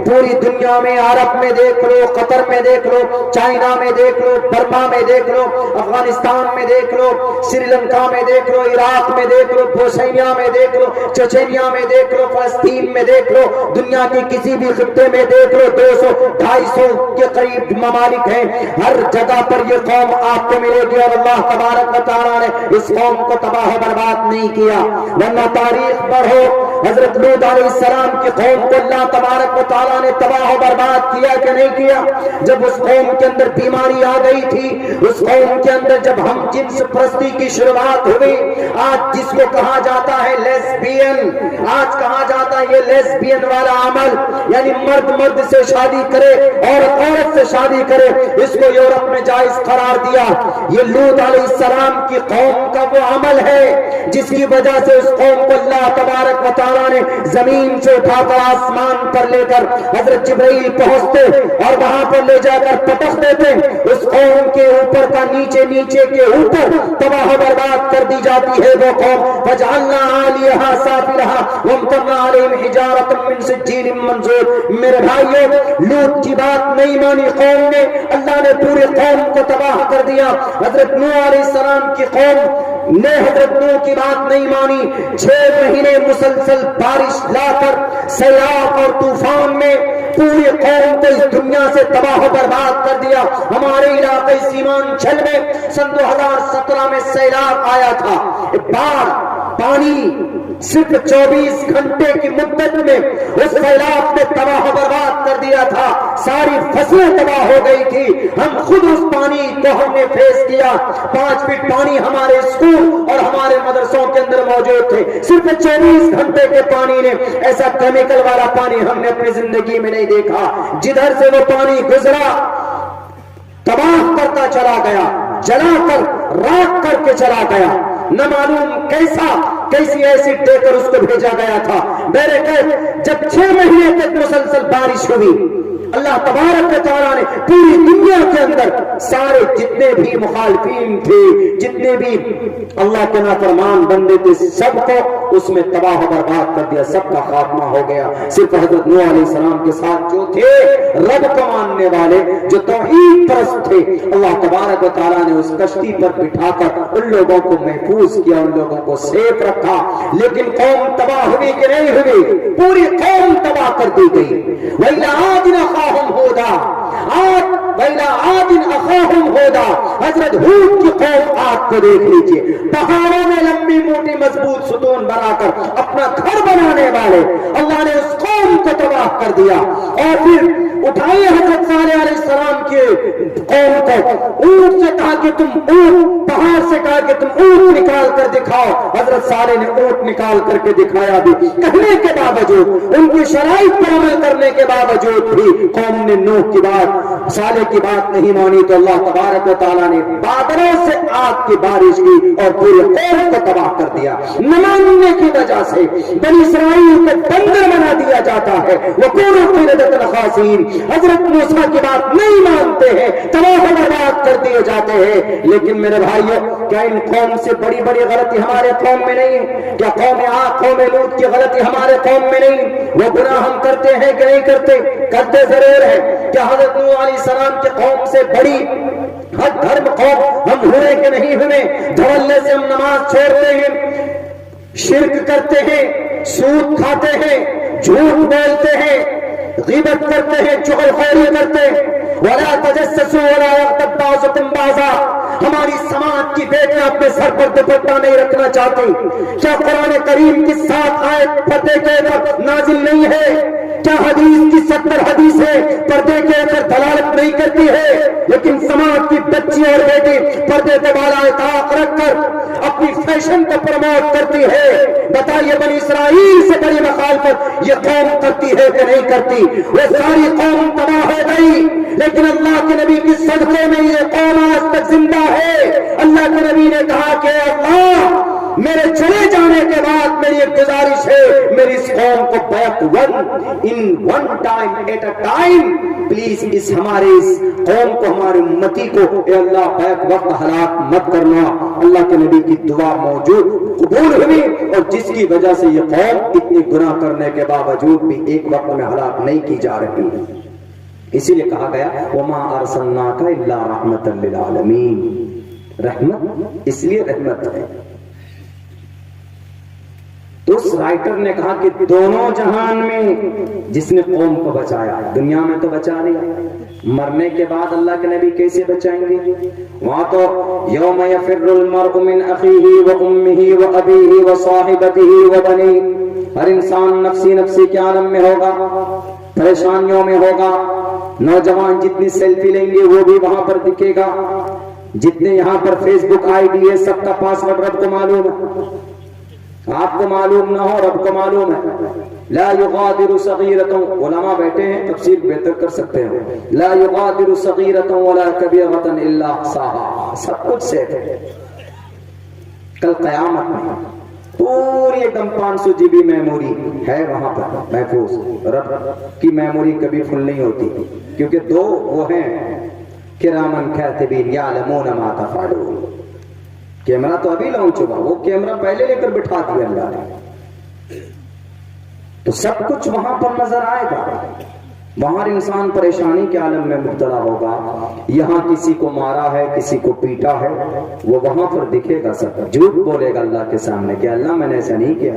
پوری دنیا میں، عرب میں دیکھ لو، قطر میں دیکھ لو، چائنا میں دیکھ لو، برما میں دیکھ لو، افغانستان میں دیکھ لو، سری لنکا میں دیکھ لو، عراق میں دیکھ لو، بوسنیا میں دیکھ لو، چچینیا میں دیکھ لو، فلسطین میں دیکھ لو، دنیا کی کسی بھی خطے میں دیکھ لو، 200-250 کے قریب ممالک ہیں، ہر جگہ پر یہ قوم آپ کو ملے گی اور اللہ تبارک و تعالیٰ نے اس قوم کو تباہ و برباد نہیں کیا۔ ورنہ تاریخ پڑھو، حضرت لوط علیہ السلام کی قوم کو اللہ تبارک و تعالیٰ نے تباہ و برباد کیا کہ نہیں کیا؟ جب اس قوم کے اندر بیماری آ گئی تھی، اس قوم کے اندر جب ہم جنس پرستی کی شروعات ہوئی، آج جس کو کہا جاتا ہے لیسبین، آج کہا جاتا ہے یہ لیسبین والا عمل، یعنی مرد سے شادی کرے، عورت سے شادی کرے، اس کو یورپ میں جائز قرار دیا۔ یہ لوط علیہ السلام کی قوم کا وہ عمل ہے جس کی وجہ سے اس قوم کو اللہ تبارک و تعالیٰ نے زمین سے اٹھا کر آسمان پر لے کر حضرت جبرائیل پہنچتے اور وہاں پر لے جا کر پٹخ دیتے، اس قوم کے اوپر کا نیچے کے اوپر تباہ و برباد کر دی جاتی ہے وہ قوم۔ وجعلنا عالیہا سافلہا وامطرنا علیہم حجارۃ من سجیل منضود۔ میرے بھائیو، لوط کی بات نہیں مانی قوم نے، اللہ نے پورے قوم کو تباہ کر دیا۔ حضرت نوح علیہ السلام کی قوم نے حضرت نوح کی بات نہیں مانی، 6 مہینے مسلسل بارش لا کر سیلاب اور طوفان میں پوری قوم کو اس دنیا سے تباہ و برباد کر دیا۔ ہمارے علاقے سیمانچل میں سن 2017 میں سیلاب آیا تھا، باڑھ پانی صرف 24 گھنٹے کی مدت میں اس سیلاب نے تباہ و برباد کر دیا تھا، ساری فصلیں تباہ ہو گئی تھی۔ ہم خود اس پانی کو ہم نے فیس کیا، 5 فٹ پانی ہمارے اسکول اور ہمارے مدرسوں کے اندر موجود تھے۔ صرف 24 گھنٹے کے پانی نے، ایسا کیمیکل والا پانی ہم نے اپنی زندگی میں نہیں دیکھا۔ جدھر سے وہ پانی گزرا تباہ کرتا چلا گیا، جلا کر راکھ کر کے چلا گیا، نہ معلوم کیسی ایسڈ دے کر اس کو بھیجا گیا تھا۔ میرے کہ جب 6 مہینے تک مسلسل بارش ہوئی، اللہ تبارک و تعالیٰ نے پوری دنیا کے اندر سارے جتنے بھی مخالفین تھے، جتنے بھی اللہ کے نافرمان بندے تھے، سب کو اس میں تباہ و برباد کر دیا، سب کا خاتمہ ہو گیا۔ صرف حضرت نوح علیہ السلام کے ساتھ جو تھے رب کو ماننے والے، جو توحید پرست تھے، اللہ تبارک و تعالیٰ نے اس کشتی پر بٹھا کر ان لوگوں کو محفوظ کیا، ان لوگوں کو سیف رکھا۔ لیکن قوم تباہ ہوئی کہ نہیں ہوئی؟ پوری قوم تباہ کر دی گئی۔ وَإِلَىٰ عَادٍ أَخَاهُمْ هُودًا، وَإِلَىٰ عَادٍ أَخَاهُمْ هُودًا، حضرت ہود کی قوم عاد کو دیکھ لیجئے، پہاڑوں میں لمبی موٹی مضبوط ستون بنا کر اپنا گھر بنانے والے، اللہ نے اس قوم کو تباہ کر دیا۔ اور پھر اٹھائیے حضرت صالح علیہ السلام کے قوم کو، اونٹ سے کہا کہ تم اونٹ، پہاڑ سے کہا کہ تم اونٹ نکال کر دکھاؤ، حضرت صالح نے اونٹ نکال کر کے دکھایا بھی، کہنے کے باوجود، ان کی شرائط پر عمل کرنے کے باوجود بھی قوم نے نوح کی بات، صالح کی بات نہیں مانی، تو اللہ تبارک و تعالیٰ نے بادلوں سے آگ کی بارش کی اور پورے قوم کو تباہ کر دیا۔ نہ ماننے کی وجہ سے بنی اسرائیل کو بندر بنا دیا جاتا ہے، وَكُونُوا قِرَدَةً خَاسِئِينَ، حضرت موسیٰ کی بات نہیں مانتے ہیں، تباہ و برباد کر دیے جاتے ہیں۔ لیکن میرے بھائیوں، کیا ان قوم سے بڑی بڑی غلطی ہمارے قوم میں نہیں؟ کیا قوم لوط کی غلطی ہمارے قوم میں نہیں؟ وہ گناہ ہم کرتے ہیں کہ نہیں کرتے؟ کرتے ضرور ہیں۔ کیا حضرت نوح علیہ السلام کے قوم سے بڑی حد دھرم قوم ہم ہوئے کہ نہیں ہوئے؟ دھڑلے سے ہم نماز چھوڑتے ہیں، شرک کرتے ہیں، سود کھاتے ہیں، جھوٹ بولتے ہیں، غیبت کرتے ہیں، چغل خوری کرتے ہیں، وَلَا تَجَسَّسُوا وَلَا يَغْتَبْ بَعْضُكُمْ بَعْضًا۔ ہماری سماج کی بیٹیاں اپنے سر پر دوپٹہ نہیں رکھنا چاہتی۔ کیا قرآن کریم کی 7 آیت پردے کے اوپر نازل نہیں ہے؟ کیا حدیث کی 70 حدیثیں پردے کے اوپر دلالت نہیں کرتی ہے؟ لیکن سماج کی بچی اور بیٹی پردے کو بالائے طاق رکھ کر اپنی فیشن کو پروموٹ کرتی ہے۔ بتائیے بنی اسرائیل سے بڑی مخالفت یہ قوم کرتی ہے کہ نہیں کرتی؟ وہ ساری قوم تباہ ہو گئی، لیکن اللہ کے نبی کی صدقے میں یہ قوم آج تک زندہ ہے۔ اللہ کے نبی نے کہا کہ اللہ، میرے چلے جانے کے بعد میری ایک گزارش ہے، میری اس قوم کو back one time at a time, please اس قوم کو، ہماری امتی کو اے اللہ بیک وقت ہلاک مت کرنا۔ اللہ کے نبی کی دعا موجود قبول ہوئی، اور جس کی وجہ سے یہ قوم اتنی گناہ کرنے کے باوجود بھی ایک وقت میں ہلاک نہیں کی جا رہی۔ اسی لیے کہا گیا وَمَا أَرْسَلْنَاكَ إِلَّا رَحْمَةً لِّلْعَالَمِينَ، رحمت اس لیے رحمت ہے۔ تو اس رائٹر نے کہا کہ دونوں جہان میں جس نے قوم کو بچایا، دنیا میں تو بچا لیا، مرنے کے بعد اللہ کے نبی کیسے بچائیں گے؟ وہاں تو یوم یفر المرء من اخیہ وامہ وابیہ وصاحبتہ وبنیہ، ہر انسان نفسی نفسی کے عالم میں ہوگا، پریشانیوں میں ہوگا۔ نوجوان جتنی سیلفی لیں گے وہ بھی وہاں پر دکھے گا، جتنے یہاں پر فیس بک آئی ڈی ہے سب کا پاسورڈ رب کو معلوم ہے، آپ کو معلوم نہ ہو رب کو معلوم ہے۔ لا یغادر صغیرۃ، علماء بیٹھے ہیں تفسیر بہتر کر سکتے ہیں، لا یغادر صغیرۃ ولا کبیرۃ الا احصاها، سب کچھ سیف ہے۔ کل قیامت میں پوری ایک دم 500 GB میموری ہے وہاں پر محفوظ۔ رب کی میموری کبھی فل نہیں ہوتی، کیونکہ 2 وہ ہیں کرامن کاتبین یعلمون ما تفعلون۔ کیمرہ تو ابھی لانچ ہوا، وہ کیمرہ پہلے لے کر بٹھا دیا اللہ نے، تو سب کچھ وہاں پر نظر آئے گا۔ وہاں انسان پریشانی کے عالم میں مبتلا ہوگا، یہاں کسی کو مارا ہے، کسی کو پیٹا ہے، وہ وہاں پر دکھے گا، سب جھوٹ بولے گا اللہ کے سامنے کہ اللہ میں نے ایسا نہیں کیا،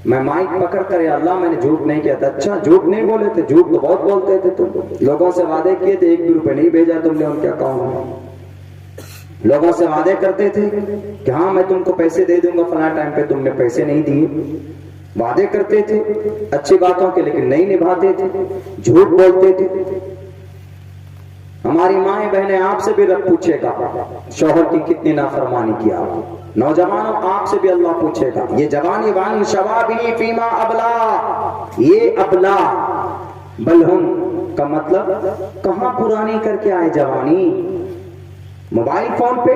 میں مائک پکڑ کر اللہ میں نے جھوٹ نہیں کیا تھا۔ اچھا جھوٹ نہیں بولے تھے؟ جھوٹ تو بہت بولتے تھے تم، لوگوں سے وعدے کیے تھے، 1 بھی روپے نہیں بھیجا تم نے، اور کیا کہوں، لوگوں سے وعدے کرتے تھے کہ ہاں میں تم کو پیسے دے دوں گا فلاں ٹائم پہ، تم نے پیسے نہیں دیے، وعدے کرتے تھے اچھی باتوں کے لیکن نہیں نبھاتے تھے، جھوٹ بولتے تھے۔ ہماری مائیں بہنیں آپ سے بھی رب پوچھے گا شوہر کی کتنی نافرمانی کیا، نوجوانوں آپ سے بھی اللہ پوچھے گا۔ یہ جوانی وان شبابی فیما ابلا، یہ ابلا بلہم کا مطلب کہاں پرانی کر کے آئے جوانی، موبائل فون پہ،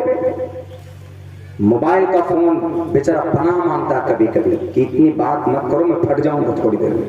موبائل کا فون بیچارہ پناہ مانگتا کبھی کبھی کہ اتنی بات مت کرو میں پھٹ جاؤں گا تھوڑی دیر میں،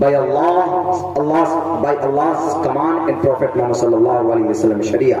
by Allah's command and Prophet Muhammad sallallahu alaihi wasallam sharia।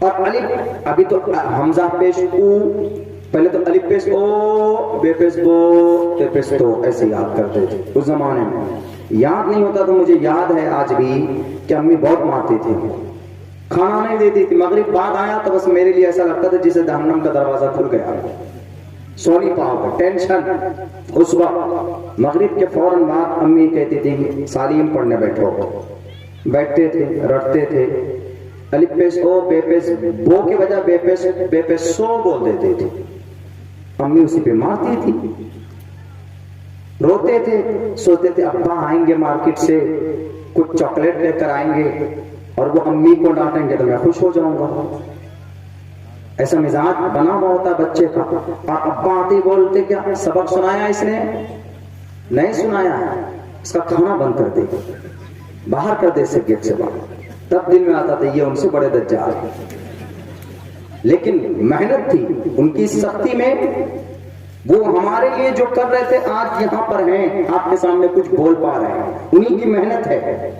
اور الف ابھی تو حمزہ پیش او، پہلے تو الف پیش او، بے پیش بو، تے پیش تو، ایسے یاد کرتے تھے اس زمانے میں. یاد نہیں ہوتا تو مجھے یاد ہے آج بھی کہ امی بہت مارتی تھی، کھانا نہیں دیتی تھی. مغرب بعد آیا تو بس میرے لیے ایسا لگتا تھا جسے جہنم کا دروازہ کھل گیا. سونی پاؤ ٹینشن. اس وقت مغرب کے فوراً بعد امی کہتی تھی سالیم پڑھنے بیٹھو. بیٹھتے تھے، رٹتے تھے، الف پیش او بے پیش بو کے وجہ بے پیش سو بول دیتے تھے. امی اسی پہ مارتی تھی. روتے تھے، سوچتے تھے ابا آئیں گے مارکیٹ سے کچھ چاکلیٹ لے کر آئیں گے اور وہ امی کو ڈانٹیں گے تو میں خوش ہو جاؤں گا. ایسا مزاج بنا ہوا ہوتا بچے کا. اور ابا آتے بولتے کیا سبق سنایا اس نے؟ نہیں سنایا، اس کا کھانا بند کر دے، باہر کر دے سے گیٹ سے باہر. تب دل میں آتا تھا یہ ان سے بڑے دجال ہیں. لیکن محنت تھی ان کی سختی میں. وہ ہمارے لیے جو کر رہے تھے آج یہاں پر ہیں، آپ کے سامنے کچھ بول پا رہے ہیں، انہی کی محنت ہے.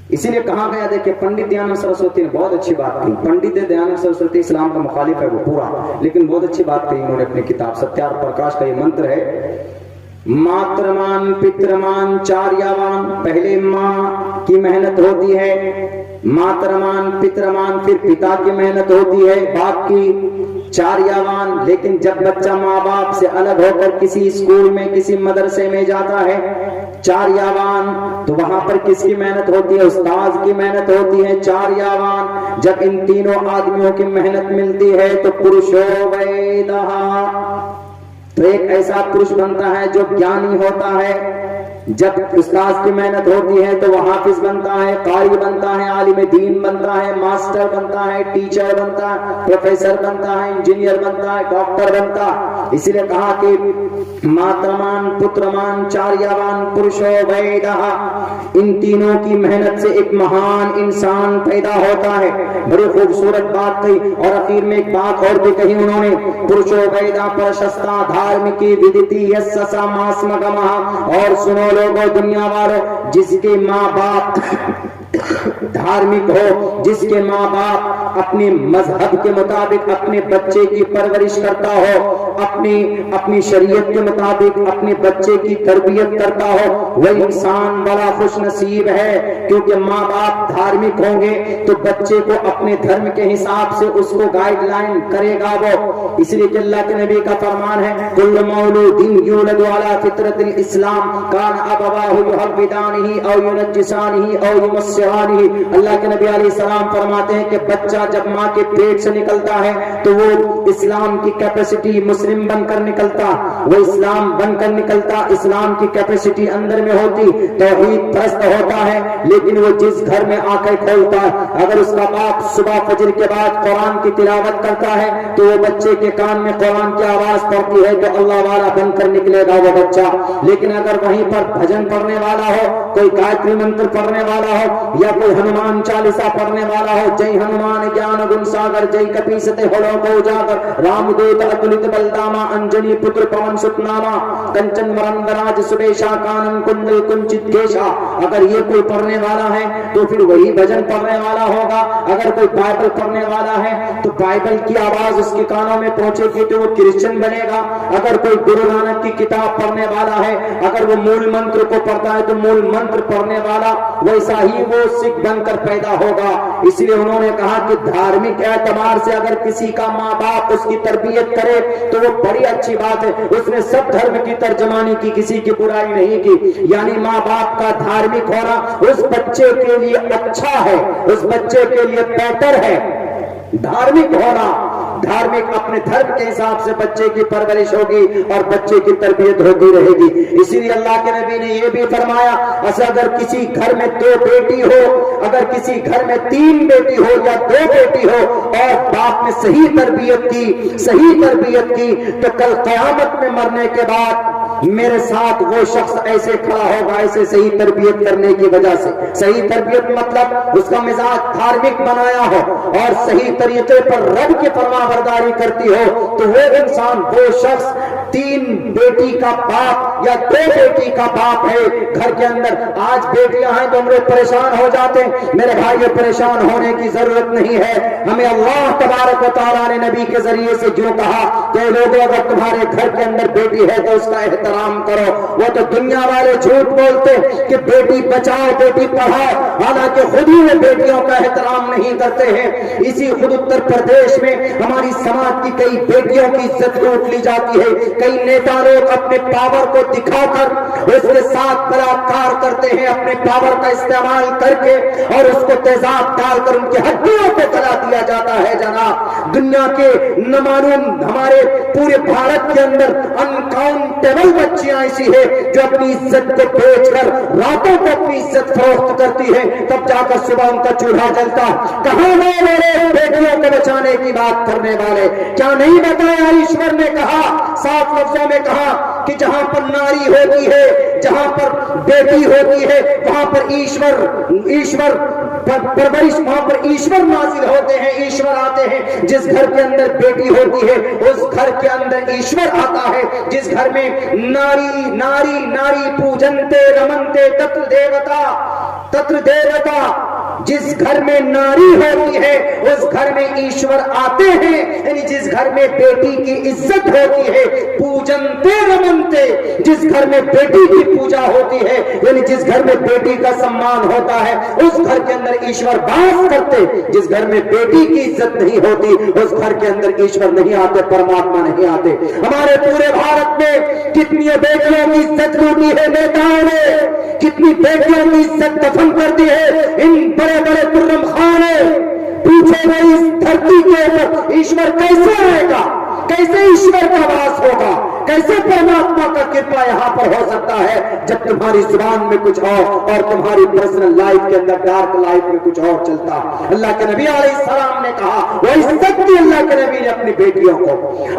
اسی لیے کہا گیا دیکھیں پنڈت دیانند سرسوتی نے بہت اچھی بات کی. پنڈت دیانند سرسوتی اسلام کا مخالف ہے وہ پورا، لیکن بہت اچھی بات کہی انہوں نے اپنی کتاب ستیار پرکاش کا. یہ منتر ہے ماترمان پترمان چاریاوان. پہلے ماں کی محنت ہوتی ہے، ماترمان پترمان، پھر پتا کی محنت ہوتی ہے، باپ کی. چاریاوان، لیکن جب بچہ ماں باپ سے الگ ہو کر کسی اسکول میں کسی مدرسے میں جاتا ہے چاریاوان، تو وہاں پر کس کی محنت ہوتی ہے؟ استاذ کی محنت ہوتی ہے. چاریاوان. جب ان تینوں آدمیوں کی محنت ملتی ہے تو پرشو ویدہ، تو ایک ایسا پرش بنتا ہے جو گیانی ہوتا ہے. جب استاذ کی محنت ہوتی ہے تو وہ حافظ بنتا ہے، قاری بنتا ہے، عالم دین بنتا ہے، ماسٹر بنتا ہے، ٹیچر بنتا ہے، پروفیسر بنتا ہے، انجینئر بنتا ہے، ڈاکٹر بنتا ہے. اسی لیے کہا کہ ماترمان پترمان چاریاوان پرشو ویدہ. ان تینوں کی محنت سے ایک مہان انسان پیدا ہوتا ہے. بڑی خوبصورت بات تھی. اور اخیر میں ایک بات اور بھی کہی انہوں نے، پرشو ویدہ پرشستا دھارمکی ودیتی یسسا ماسمگمہ. اور سنو لوگوں، دنیا والوں، جس کے ماں باپ دھارمک ہو، جس کے ماں باپ اپنے مذہب کے مطابق اپنے بچے کی پرورش کرتا ہو، اپنی شریعت کے مطابق اپنے بچے کی تربیت کرتا ہو، وہ انسان بڑا خوش نصیب ہے. کیونکہ ماں باپ دھارمک ہوں گے تو بچے کو اپنے دھرم کے حساب سے اس کو گائیڈ لائن کرے گا وہ. اس لیے کہ اللہ کے نبی کا فرمان ہے کل مولود یولد علی فطرت الاسلام کان ابواہ یحودانہ او ینجسانہ او یمسحانہ. اللہ کے نبی علیہ السلام فرماتے ہیں کہ بچہ جب ماں کے پیٹ سے نکلتا ہے تو وہ اسلام کی کیپیسٹی مسلم بن کر نکلتا، وہ اسلام بن کر نکلتا، اسلام کی کیپیسٹی اندر میں ہوتی، توحید پرست ہوتا ہے. لیکن وہ جس گھر میں آ کر کھولتا ہے، اگر اس کا باپ صبح فجر کے بعد قرآن کی تلاوت کرتا ہے تو وہ بچے کے کان میں قرآن کی آواز پڑتی ہے تو اللہ والا بن کر نکلے گا وہ بچہ. لیکن اگر وہیں پر بھجن پڑھنے والا ہو، کوئی گایتری منتر پڑھنے والا ہو، یا کوئی ہنومان چالیسا پڑھنے والا ہو، جے ہنومان گیان گن ساگر جے کپیستے ہلو کو اجاگر رام دوت اتلت بلداما انجنی پتر پون ستناما کنچن مرندراج سبیشا کانن کندل کنچت کیشا. اگر یہ کوئی پڑھنے والا ہے تو پھر وہی بھجن پڑھنے والا ہوگا. اگر کوئی بائبل پڑھنے والا ہے تو بائبل کی آواز اس کے کانوں میں پہنچے گی تو وہ کرسچن بنے گا. اگر کوئی گرو نانک کی کتاب پڑھنے والا ہے، اگر وہ مول منتر کو پڑھتا ہے تو مول منتر پڑھنے والا ویسا ہی وہ سکھ بن کر پیدا ہوگا. اس لیے انہوں نے کہا کہ دھارمک اعتبار سے اگر کسی کا ماں باپ اس کی تربیت کرے تو وہ بڑی اچھی بات ہے. اس نے سب دھرم کی ترجمانی کی، کسی کی برائی نہیں کی. یعنی ماں باپ کا دھارمک ہونا اس بچے کے لیے اچھا ہے، اس بچے کے لیے بہتر ہے. دھارمک ہونا، دھارمک اپنے دھرم کے حساب سے بچے کی پرورش ہوگی اور بچے کی تربیت ہوتی رہے گی. اسی لیے اللہ کے نبی نے یہ بھی فرمایا اگر کسی گھر میں 2 بیٹی ہو، اگر کسی گھر میں 3 بیٹی ہو یا 2 بیٹی ہو اور باپ نے صحیح تربیت کی تو کل قیامت میں مرنے کے بعد میرے ساتھ وہ شخص ایسے کھڑا ہوگا، ایسے صحیح تربیت کرنے کی وجہ سے. صحیح تربیت مطلب اس کا مزاج دھارمک بنایا ہو اور صحیح طریقے پر رب کی فرما برداری کرتی ہو تو وہ انسان، وہ شخص 3 بیٹی کا باپ یا 2 بیٹی کا باپ ہے گھر کے اندر. آج بیٹیاں ہیں تو ہم لوگ پریشان ہو جاتے ہیں. میرے بھائی پریشان ہونے کی ضرورت نہیں ہے. ہمیں اللہ تبارک و تعالیٰ نے نبی کے ذریعے سے جو کہا کہ لوگوں اگر تمہارے گھر کے اندر بیٹی ہے تو اس کا احترام کرو. وہ تو دنیا والے جھوٹ بولتے کہ بیٹی بچاؤ بیٹی پڑھاؤ، حالانکہ خود ہی وہ بیٹیوں کا احترام نہیں کرتے ہیں. اسی خود اتر پردیش میں ہماری سماج کی کئی بیٹیوں کی عزت لوٹ لی جاتی ہے. کئی نیتا لوگ اپنے پاور کو دکھا کر اس کے ساتھ بلاکار کرتے ہیں، اپنے پاور کا استعمال کر کے اور اس کو تیزاب ڈال کر ان کی ہڈیوں کو جلا دیا جاتا ہے. جناب دنیا کے نمانون ہمارے پورے بھارت کے اندر انکاؤنٹیبل بچیاں ایسی ہے جو اپنی عزت کو بیچ کر راتوں کو اپنی عزت فروخت کرتی ہے، تب جا کر صبح ان کا چولہا جلتا. کہاں گئے میرے بیٹیوں کو بچانے کی بات کرنے والے؟ کیا نہیں بتایا ایشور نے کہا، صاف لفظوں میں کہا کہ جہاں پر ناری ہوتی ہے، جہاں پر بیٹی ہوتی ہے وہاں پر ایشور پرورش، وہاں پر ایشور نازل ہوتے ہیں، ایشور آتے ہیں. جس گھر کے اندر بیٹی ہوتی ہے اس گھر کے اندر ایشور آتا ہے. جس گھر میں ناری ناری ناری پوجنتے رمنتے تتر دیوتا، جس گھر میں ناری ہوتی ہے اس گھر میں ایشور آتے ہیں. یعنی جس گھر میں بیٹی کی عزت ہوتی ہے پوجنتے رمنتے، جس گھر میں بیٹی کی پوجا ہوتی ہے یعنی جس گھر میں بیٹی کا سمان ہوتا ہے اس گھر کے اندر ایشور باس کرتے. جس گھر میں بیٹی کی عزت نہیں ہوتی اس گھر کے اندر ایشور نہیں آتے، پرماتما نہیں آتے. ہمارے پورے بھارت میں کتنی بیٹیوں کی عزت لوٹی ہے نیتاؤں نے، کتنی بیٹیوں کی عزت دفن کر دی ہے ان بڑے بڑے خرم خان نے. پوچھے گئے اس دھرتی کے اوپر ایشور کیسے آئے گا، کیسے ایشور کا واس ہوگا، کیسے پرماتما کا کرپا یہاں پر ہو سکتا ہے جب تمہاری زبان میں کچھ اور تمہاری پرسنل لائف کے اندر ڈارک لائف میں کچھ اور چلتا. اللہ کے نبی علیہ السلام نے کہا، وہ عزت دی اللہ کے نبی نے اپنی بیٹیوں کو.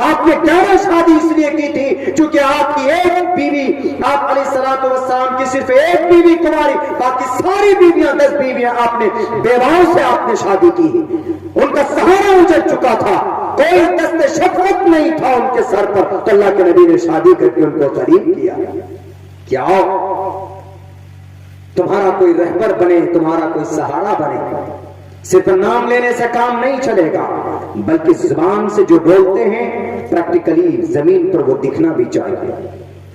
آپ نے 11 شادی اس لیے کی تھی چونکہ آپ کی ایک بیوی، آپ علیہ الصلوۃ والسلام کی صرف ایک بیوی کماری، باقی ساری بیویاں 10 بیویاں آپ نے بیواؤں سے آپ نے شادی کی. ان کا سہارا اجڑ چکا تھا، کوئی دست شفقت نہیں تھا ان کے سر پر، تو اللہ کے نبی نے شادی کر کے ان کو قریب کیا. کیا تمہارا کوئی رہبر بنے، تمہارا کوئی سہارا بنے. صرف نام لینے سے کام نہیں چلے گا، بلکہ زبان سے جو بولتے ہیں پریکٹیکلی زمین پر وہ دکھنا بھی چاہیے.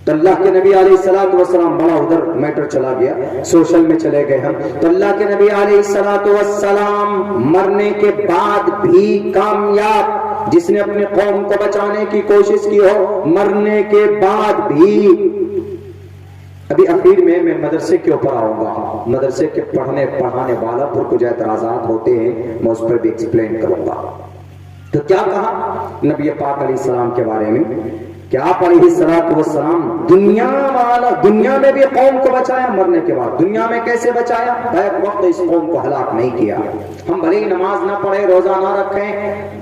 تو اللہ کے نبی علیہ الصلوۃ والسلام بڑا ادھر میٹر چلا گیا، سوشل میں چلے گئے ہم. تو اللہ کے نبی علیہ الصلوۃ والسلام مرنے کے بعد بھی کامیاب، جس نے اپنے قوم کو بچانے کی کوشش کی ہو مرنے کے بعد بھی. ابھی اخیر میں مدرسے کے اوپر آؤں گا. مدرسے کے پڑھانے والا پر کچھ اعتراضات ہوتے ہیں، میں اس پر بھی ایکسپلین کروں گا. تو کیا کہا نبی پاک علیہ السلام کے بارے میں کہ آپ علیہ الصلوۃ والسلام دنیا میں بھی قوم کو بچایا، مرنے کے بعد دنیا میں کیسے بچایا؟ بیک وقت اس قوم کو ہلاک نہیں کیا. ہم بھلے ہی نماز نہ پڑھیں، روزہ نہ رکھیں،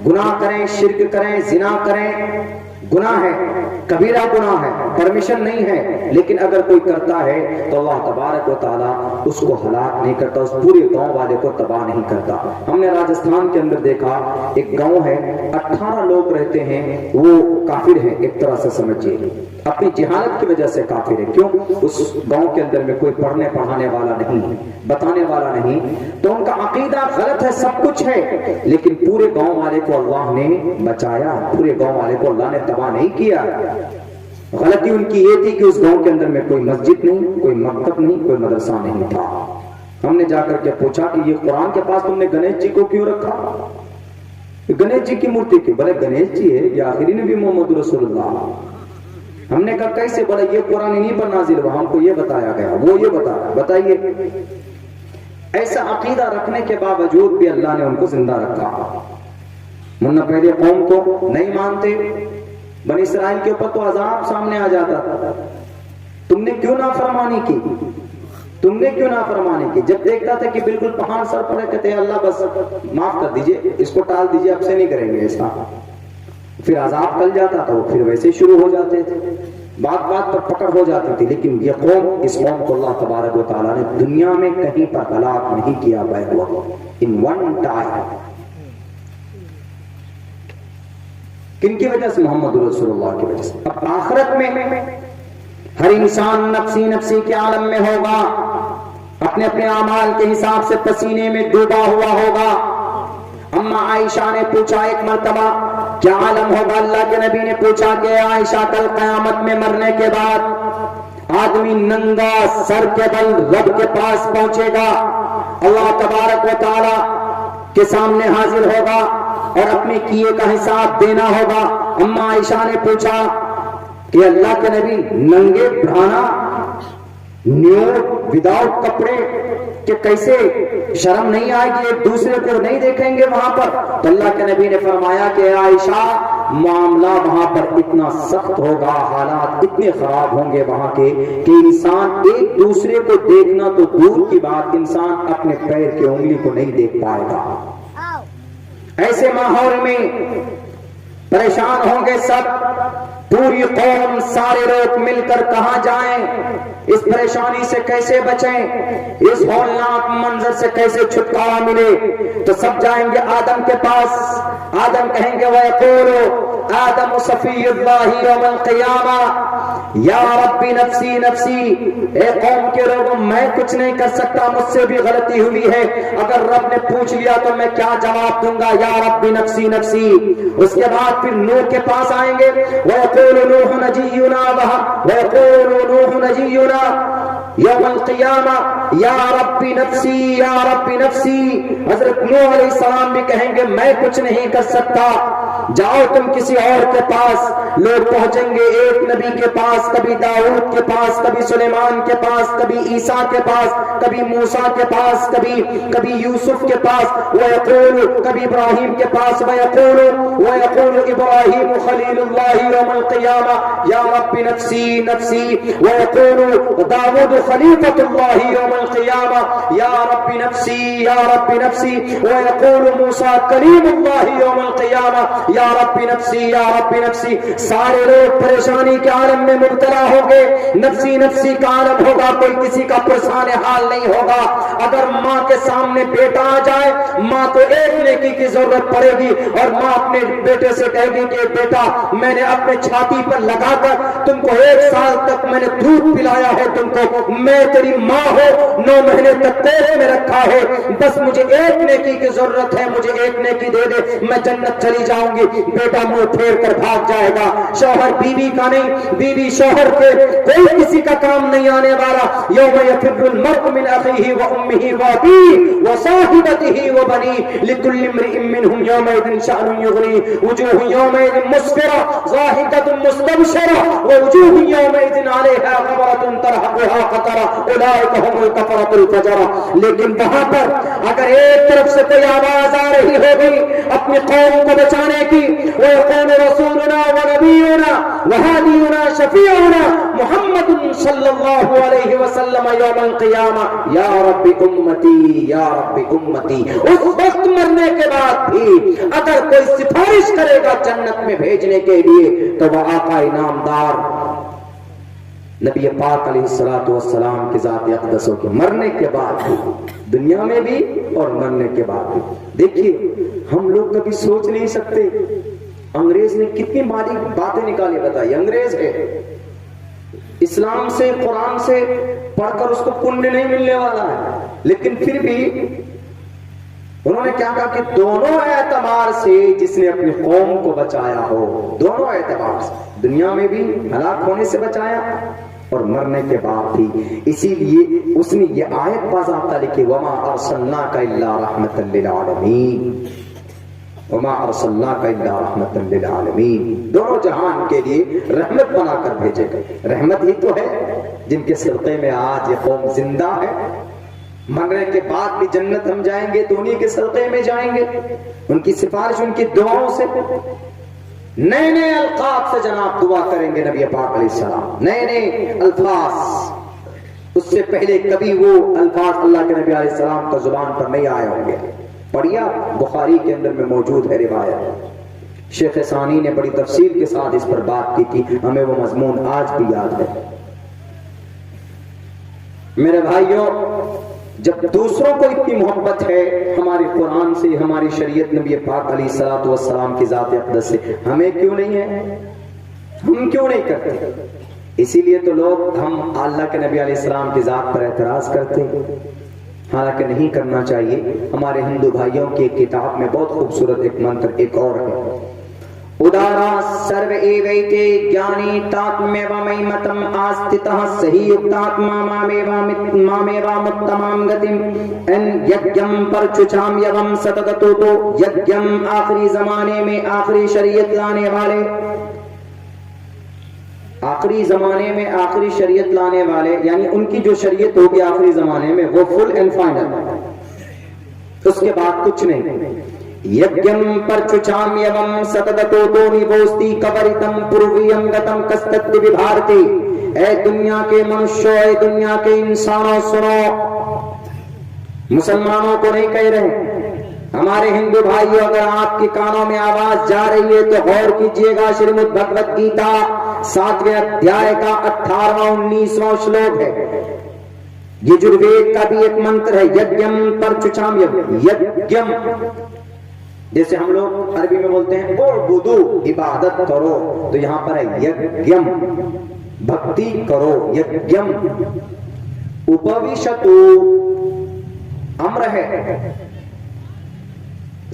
گناہ کریں، شرک کریں، زنا کریں، گناہ ہے، کبیرہ گناہ ہے، پرمیشن نہیں ہے، لیکن اگر کوئی کرتا ہے تو اللہ تبارک و تعالیٰ اس کو ہلاک نہیں کرتا، اس پورے گاؤں والے کو تباہ نہیں کرتا. ہم نے راجستھان کے اندر دیکھا ایک گاؤں ہے، 18 لوگ رہتے ہیں، وہ کافر ہیں ایک طرح سے سمجھیے، اپنی جہالت کی وجہ سے کافر ہے. کیوں؟ اس گاؤں کے اندر میں کوئی پڑھنے پڑھانے والا نہیں، بتانے والا نہیں، تو ان کا عقیدہ غلط ہے، سب کچھ ہے، لیکن پورے گاؤں والے کو اللہ نے بچایا، پورے گاؤں والے کو اللہ نے تباہ نہیں کیا. غلطی ان کی یہ تھی کہ اس گاؤں کے اندر میں کوئی مسجد نہیں، کوئی مکتب نہیں، کوئی مدرسہ نہیں تھا. ہم نے جا کر کے پوچھا کہ یہ قرآن کے پاس تم نے گنیش جی کو کیوں رکھا؟ گنیش جی کی مورتی کی؟ بولے گنیش جی ہے یہ آخری نبی محمد رسول اللہ. ہم نے کہا کیسے؟ بولے یہ قرآن انہیں پر نازل ہوا، ہم کو یہ بتایا گیا، وہ یہ بتائیے. ایسا عقیدہ رکھنے کے باوجود بھی اللہ نے ان کو زندہ رکھا. منا پہلے قوم کو نہیں مانتے، بنی اسرائیل کے اوپر تو عذاب سامنے آ جاتا تھا. تم نے کیوں نافرمانی کی؟ تم نے کیوں نافرمانی کی؟ جب دیکھتا تھا کہ بالکل پہاڑ سر پر کہتے ہیں اللہ بس معاف کر دیجئے، اس کو ٹال دیجئے، اب سے نہیں کریں گے ایسا. پھر عذاب ٹل جاتا تھا، وہ پھر ویسے شروع ہو جاتے تھے، بات پر پکڑ ہو جاتی تھی. لیکن یہ قوم، اس قوم کو اللہ تبارک و تعالیٰ نے دنیا میں کہیں پر ہلاک نہیں کیا. ان ون ٹائم کن کی وجہ سے؟ محمد رسول اللہ کی وجہ سے۔ اب آخرت میں ہر انسان نفسی نفسی کے عالم میں ہوگا، اپنے اپنے اعمال کے حساب سے پسینے میں ڈوبا ہوا ہوگا۔ اما عائشہ نے پوچھا ایک مرتبہ کیا عالم ہوگا؟ اللہ کے نبی نے پوچھا کہ عائشہ کل قیامت میں مرنے کے بعد آدمی ننگا سر کے بل رب کے پاس پہنچے گا، اللہ تبارک و تعالی کے سامنے حاضر ہوگا اور اپنے کیے کا حساب دینا ہوگا۔ اما عائشہ نے پوچھا کہ اللہ کے نبی ننگے برانا نیوڈ وداؤٹ کپڑے کہ کیسے شرم نہیں آئے گی، ایک دوسرے کو نہیں دیکھیں گے وہاں پر؟ تو اللہ کے نبی نے فرمایا کہ عائشہ معاملہ وہاں پر اتنا سخت ہوگا، حالات اتنے خراب ہوں گے وہاں کے کہ انسان ایک دوسرے کو دیکھنا تو دور کی بات، انسان اپنے پیر کی انگلی کو نہیں دیکھ پائے گا۔ ایسے ماحول میں پریشان ہوں گے سب، پوری قوم، سارے لوگ مل کر کہاں جائیں؟ اس پریشانی سے کیسے بچیں؟ اس ہولناک منظر سے کیسے چھٹکارا ملے؟ تو سب جائیں گے آدم کے پاس۔ آدم کہیں گے وَيَقُولُ آدم صفی اللہ یوم القیامہ یا ربی نفسی نفسی، اے قوم کے لوگوں میں کچھ نہیں کر سکتا، مجھ سے بھی غلطی ہوئی ہے، اگر رب نے پوچھ لیا تو میں کیا جواب دوں گا؟ یا ربی نفسی نفسی۔ اس کے بعد پھر نوح کے پاس آئیں گے، وَيَقُولُ نُوحُ نَجِيُّنَا وَيَقُولُ نُوحُ نَجِيُّنَا یوم القیامہ یا ربی نفسی یا ربی نفسی۔ حضرت نوح علیہ السلام بھی کہیں گے میں کچھ نہیں کر سکتا، جاؤ تم کسی اور کے پاس۔ لوگ پہنچیں گے ایک نبی کے پاس، کبھی داؤد کے پاس، کبھی سلیمان کے پاس، کبھی عیسیٰ کے پاس، کبھی موسیٰ کے پاس، کبھی یوسف کے پاس، وَيَقُولُ کبھی ابراہیم کے پاس، وَيَقُولُ ابراہیم خلیل اللہ یوم القیامہ یا رب نفسی نفسی، وَيَقُولُ داؤد خلیفۃ اللہ یوم القیامہ یا رب نفسی یا رب نفسی، وَيَقُولُ موسیٰ کلیم اللہ یوم القیامہ یا رب نفسی یا رب نفسی۔ سارے لوگ پریشانی کے عالم میں مبتلا ہوں گے، نفسی نفسی کا عالم ہوگا، کوئی کسی کا پرسان حال نہیں ہوگا۔ اگر ماں کے سامنے بیٹا آ جائے، ماں کو ایک نیکی کی ضرورت پڑے گی اور ماں اپنے بیٹے سے کہے گی کہ بیٹا میں نے اپنے چھاتی پر لگا کر تم کو 1 سال تک میں نے دودھ پلایا ہے، تم کو میں تیری ماں ہو، 9 مہینے تک پیٹ میں رکھا ہے، بس مجھے ایک نیکی کی ضرورت ہے، مجھے ایک نیکی دے دے، میں جنت چلی جاؤں گی۔ بیٹا منہ پھیر کر بھاگ جائے گا۔ شوہر بیوی کا نہیں، بیوی شوہر کے، کوئی کسی کا کام نہیں آنے والا۔ یوم یفر المرء من اخیہ وامہ وابیہ وصاحبتہ وبنیہ لکل امرئ منہم یومئذ شأن یغنیہ، وجوہ یومئذ مسفرہ ضاحکۃ مستبشرہ ووجوہ یومئذ علیہا غبرۃ ترہقها قطرہ اولئک هم الکفرۃ الفجرہ۔ لیکن وہاں پر اگر ایک طرف سے کوئی آواز آ رہی ہوگی اپنی قوم کو بچانے کی، وَيَقُولُ رَسُولُنَا وَنَبِيُّنَا وَهَادِيُّنَا شَفِيعُنَا مُحَمَّدٌ صلی اللہ علیہ وسلم یوم القیامہ یا رب امتی یا رب امتی۔ اس وقت مرنے کے بعد بھی اگر کوئی سفارش کرے گا جنت میں بھیجنے کے لیے تو وہ آقا انعامدار نبی پاک علیہ الصلوۃ والسلام کی ذات اقدس ہو کے مرنے کے بعد بھی، دنیا میں بھی اور مرنے کے بعد بھی۔ دیکھیے ہم لوگ کبھی سوچ نہیں سکتے، انگریز نے کتنی مالی باتیں نکالی، بتائیے انگریز ہے، اسلام سے قرآن سے پڑھ کر اس کو پنیہ نہیں ملنے والا ہے، لیکن پھر بھی انہوں نے کیا کہا کہ دونوں اعتبار سے جس نے اپنی قوم کو بچایا ہو، دونوں اعتبار سے، دنیا میں بھی ہلاک ہونے سے بچایا اور مرنے کے بعد بھی، اسی لیے اس نے یہ آیت باضابطہ لکھی وَمَا أَرْسَلْنَاكَ إِلَّا رَحْمَةً لِّلْعَالَمِينَ، وَمَا أَرْسَلْنَاكَ إِلَّا رَحْمَةً لِّلْعَالَمِينَ، دونوں جہان کے لیے رحمت بنا کر بھیجے گئے۔ رحمت ہی تو ہے جن کے صدقے میں آج یہ قوم زندہ ہے، مرنے کے بعد بھی جنت ہم جائیں گے تو انہی کے صدقے میں جائیں گے، ان کی سفارش، ان کی دعاؤں سے۔ نئے نئے القاب سے جناب دعا کریں گے نبی پاک علیہ السلام، نئے نئے الفاظ، اس سے پہلے کبھی وہ الفاظ اللہ کے نبی علیہ السلام کا زبان پر نہیں آئے ہوں گے۔ پڑھیا بخاری کے اندر میں موجود ہے روایت، شیخ ثانی نے بڑی تفصیل کے ساتھ اس پر بات کی تھی، ہمیں وہ مضمون آج بھی یاد ہے۔ میرے بھائیوں جب دوسروں کو اتنی محبت ہے ہمارے قرآن سے، ہماری شریعت نبی پاک علیہ الصلوۃ والسلام کی ذات اقدس سے، ہمیں کیوں نہیں ہے؟ ہم کیوں نہیں کرتے؟ اسی لیے تو لوگ ہم اللہ کے نبی علیہ السلام کی ذات پر اعتراض کرتے ہیں، حالانکہ نہیں کرنا چاہیے۔ ہمارے ہندو بھائیوں کی ایک کتاب میں بہت خوبصورت ایک منتر ایک اور ہے، ادارا سرو ایویتے گیانی تاتمیو مہیمتم آستتہ صحیح یکتاتما مامیوا متمام گتم ان یجم پرچچامیوم ستتتو تو یجم آخری زمانے میں آخری شریعت لانے والے، آخری زمانے میں آخری شریعت لانے والے، یعنی ان کی جو شریعت ہوگی آخری زمانے میں وہ فل اینڈ فائنل، اس کے بعد کچھ نہیں۔ یجم پرچچامیوم ستتتو تو نبوستی کبریتم پرویم گتم کستت بھارتی۔ اے دنیا کے منشو، اے دنیا کے انسانوں سنو، مسلمانوں کو نہیں کہہ رہے، ہمارے ہندو بھائیوں، اگر آپ کے کانوں میں آواز جا رہی ہے تو غور کیجئے گا، شریمد بھگوت گیتا 7ویں ادھیائے کا 18واں 19واں شلوک ہے، یجروید کا بھی ایک منتر ہے، یجم پرچچامیوم، یجم جیسے ہم لوگ عربی میں بولتے ہیں اعبدو عبادت کرو، تو یہاں پر ہے یجم بھکتی کرو، یجم اپویشتو امر ہے،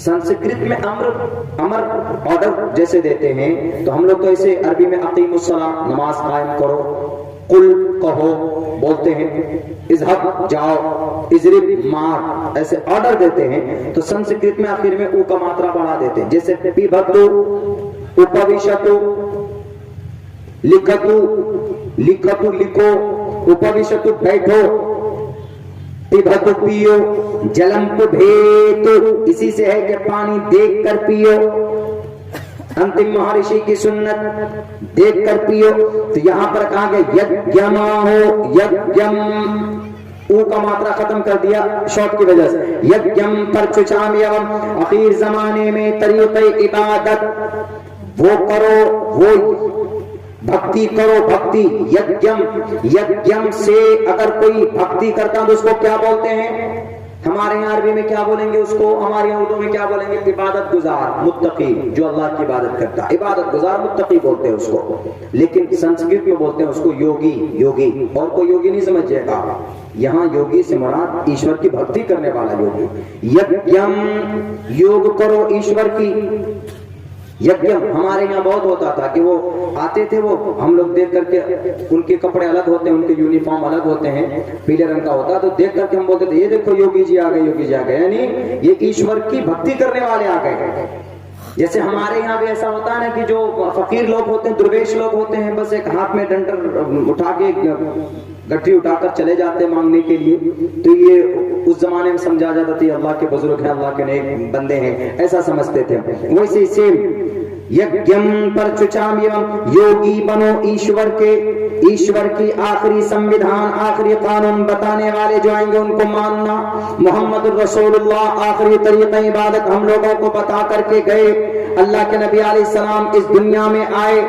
سنسکرت میں امر آرڈر جیسے دیتے ہیں، تو ہم لوگ تو ایسے عربی میں اقیم الصلاۃ نماز قائم کرو، قل کہو بولتے ہیں، اذهب جاؤ، اضرب مار، ایسے آرڈر دیتے ہیں، تو سنسکرت میں آخر میں او کا ماترا بڑھا دیتے ہیں، جیسے پیبھتو، اپویشتو، لکھتو لکھو، اپویشتو بیٹھو، پیبھتو پیو، جلم تو بھیتو، اسی سے ہے کہ پانی دیکھ کر پیو، انتم مہارشی کی سنت دیکھ کر پیو، تو یہاں پر کہا گیا یجما ہو، یجم او کا ماترا ختم کر دیا شوق کی وجہ سے، یجم پرچچامیوم، اخیر زمانے میں طریق عبادت وہ کرو، وہ بھکتی کرو، بھکتی، یجم سے اگر کوئی بھکتی کرتا تو اس کو کیا بولتے ہیں؟ ہمارے یہاں عربی میں کیا بولیں گے اس کو؟ ہمارے یہاں اردو میں کیا بولیں گے؟ عبادت گزار، متقی، جو اللہ کی عبادت کرتا ہے، عبادت گزار متقی بولتے ہیں اس کو، لیکن سنسکرت میں بولتے ہیں اس کو یوگی، اور کوئی یوگی نہیں سمجھے گا، یہاں یوگی سے مراد ایشور کی بھکتی کرنے والا یوگی، یجم یوگ کرو ایشور کی، یجم ہمارے یہاں بہت ہوتا تھا کہ وہ آتے تھے، وہ ہم لوگ دیکھ کر کے، ان کے کپڑے الگ ہوتے ہیں، ان کے یونیفارم الگ ہوتے ہیں، پیلے رنگ کا ہوتا ہے، تو دیکھ کر کے ہم بولتے تھے یہ دیکھو یوگی جی آ گئے، یوگی جی آ گئے، یعنی یہ ایشور کی بھکتی کرنے والے آ گئے۔ جیسے ہمارے یہاں بھی ایسا ہوتا ہے نا کہ جو فقیر لوگ ہوتے ہیں، درویش لوگ ہوتے ہیں، بس ایک ہاتھ میں ڈنڈر اٹھا کے گٹھی اٹھا کر چلے جاتے مانگنے کے لیے، تو یہ اس زمانے میں سمجھا جاتا تھا اللہ کے بزرگ ہیں، اللہ کے نیک بندے ہیں، ایسا سمجھتے تھے۔ ویسے سیم یجم پرچچامیوم، یوگی بنو ایشور کے، ایشور کی آخری سمویدھان، آخری قانون بتانے والے جو آئیں گے ان کو ماننا، محمد الرسول اللہ آخری طریقہ عبادت ہم لوگوں کو بتا کر کے گئے۔ اللہ کے نبی علیہ السلام اس دنیا میں آئے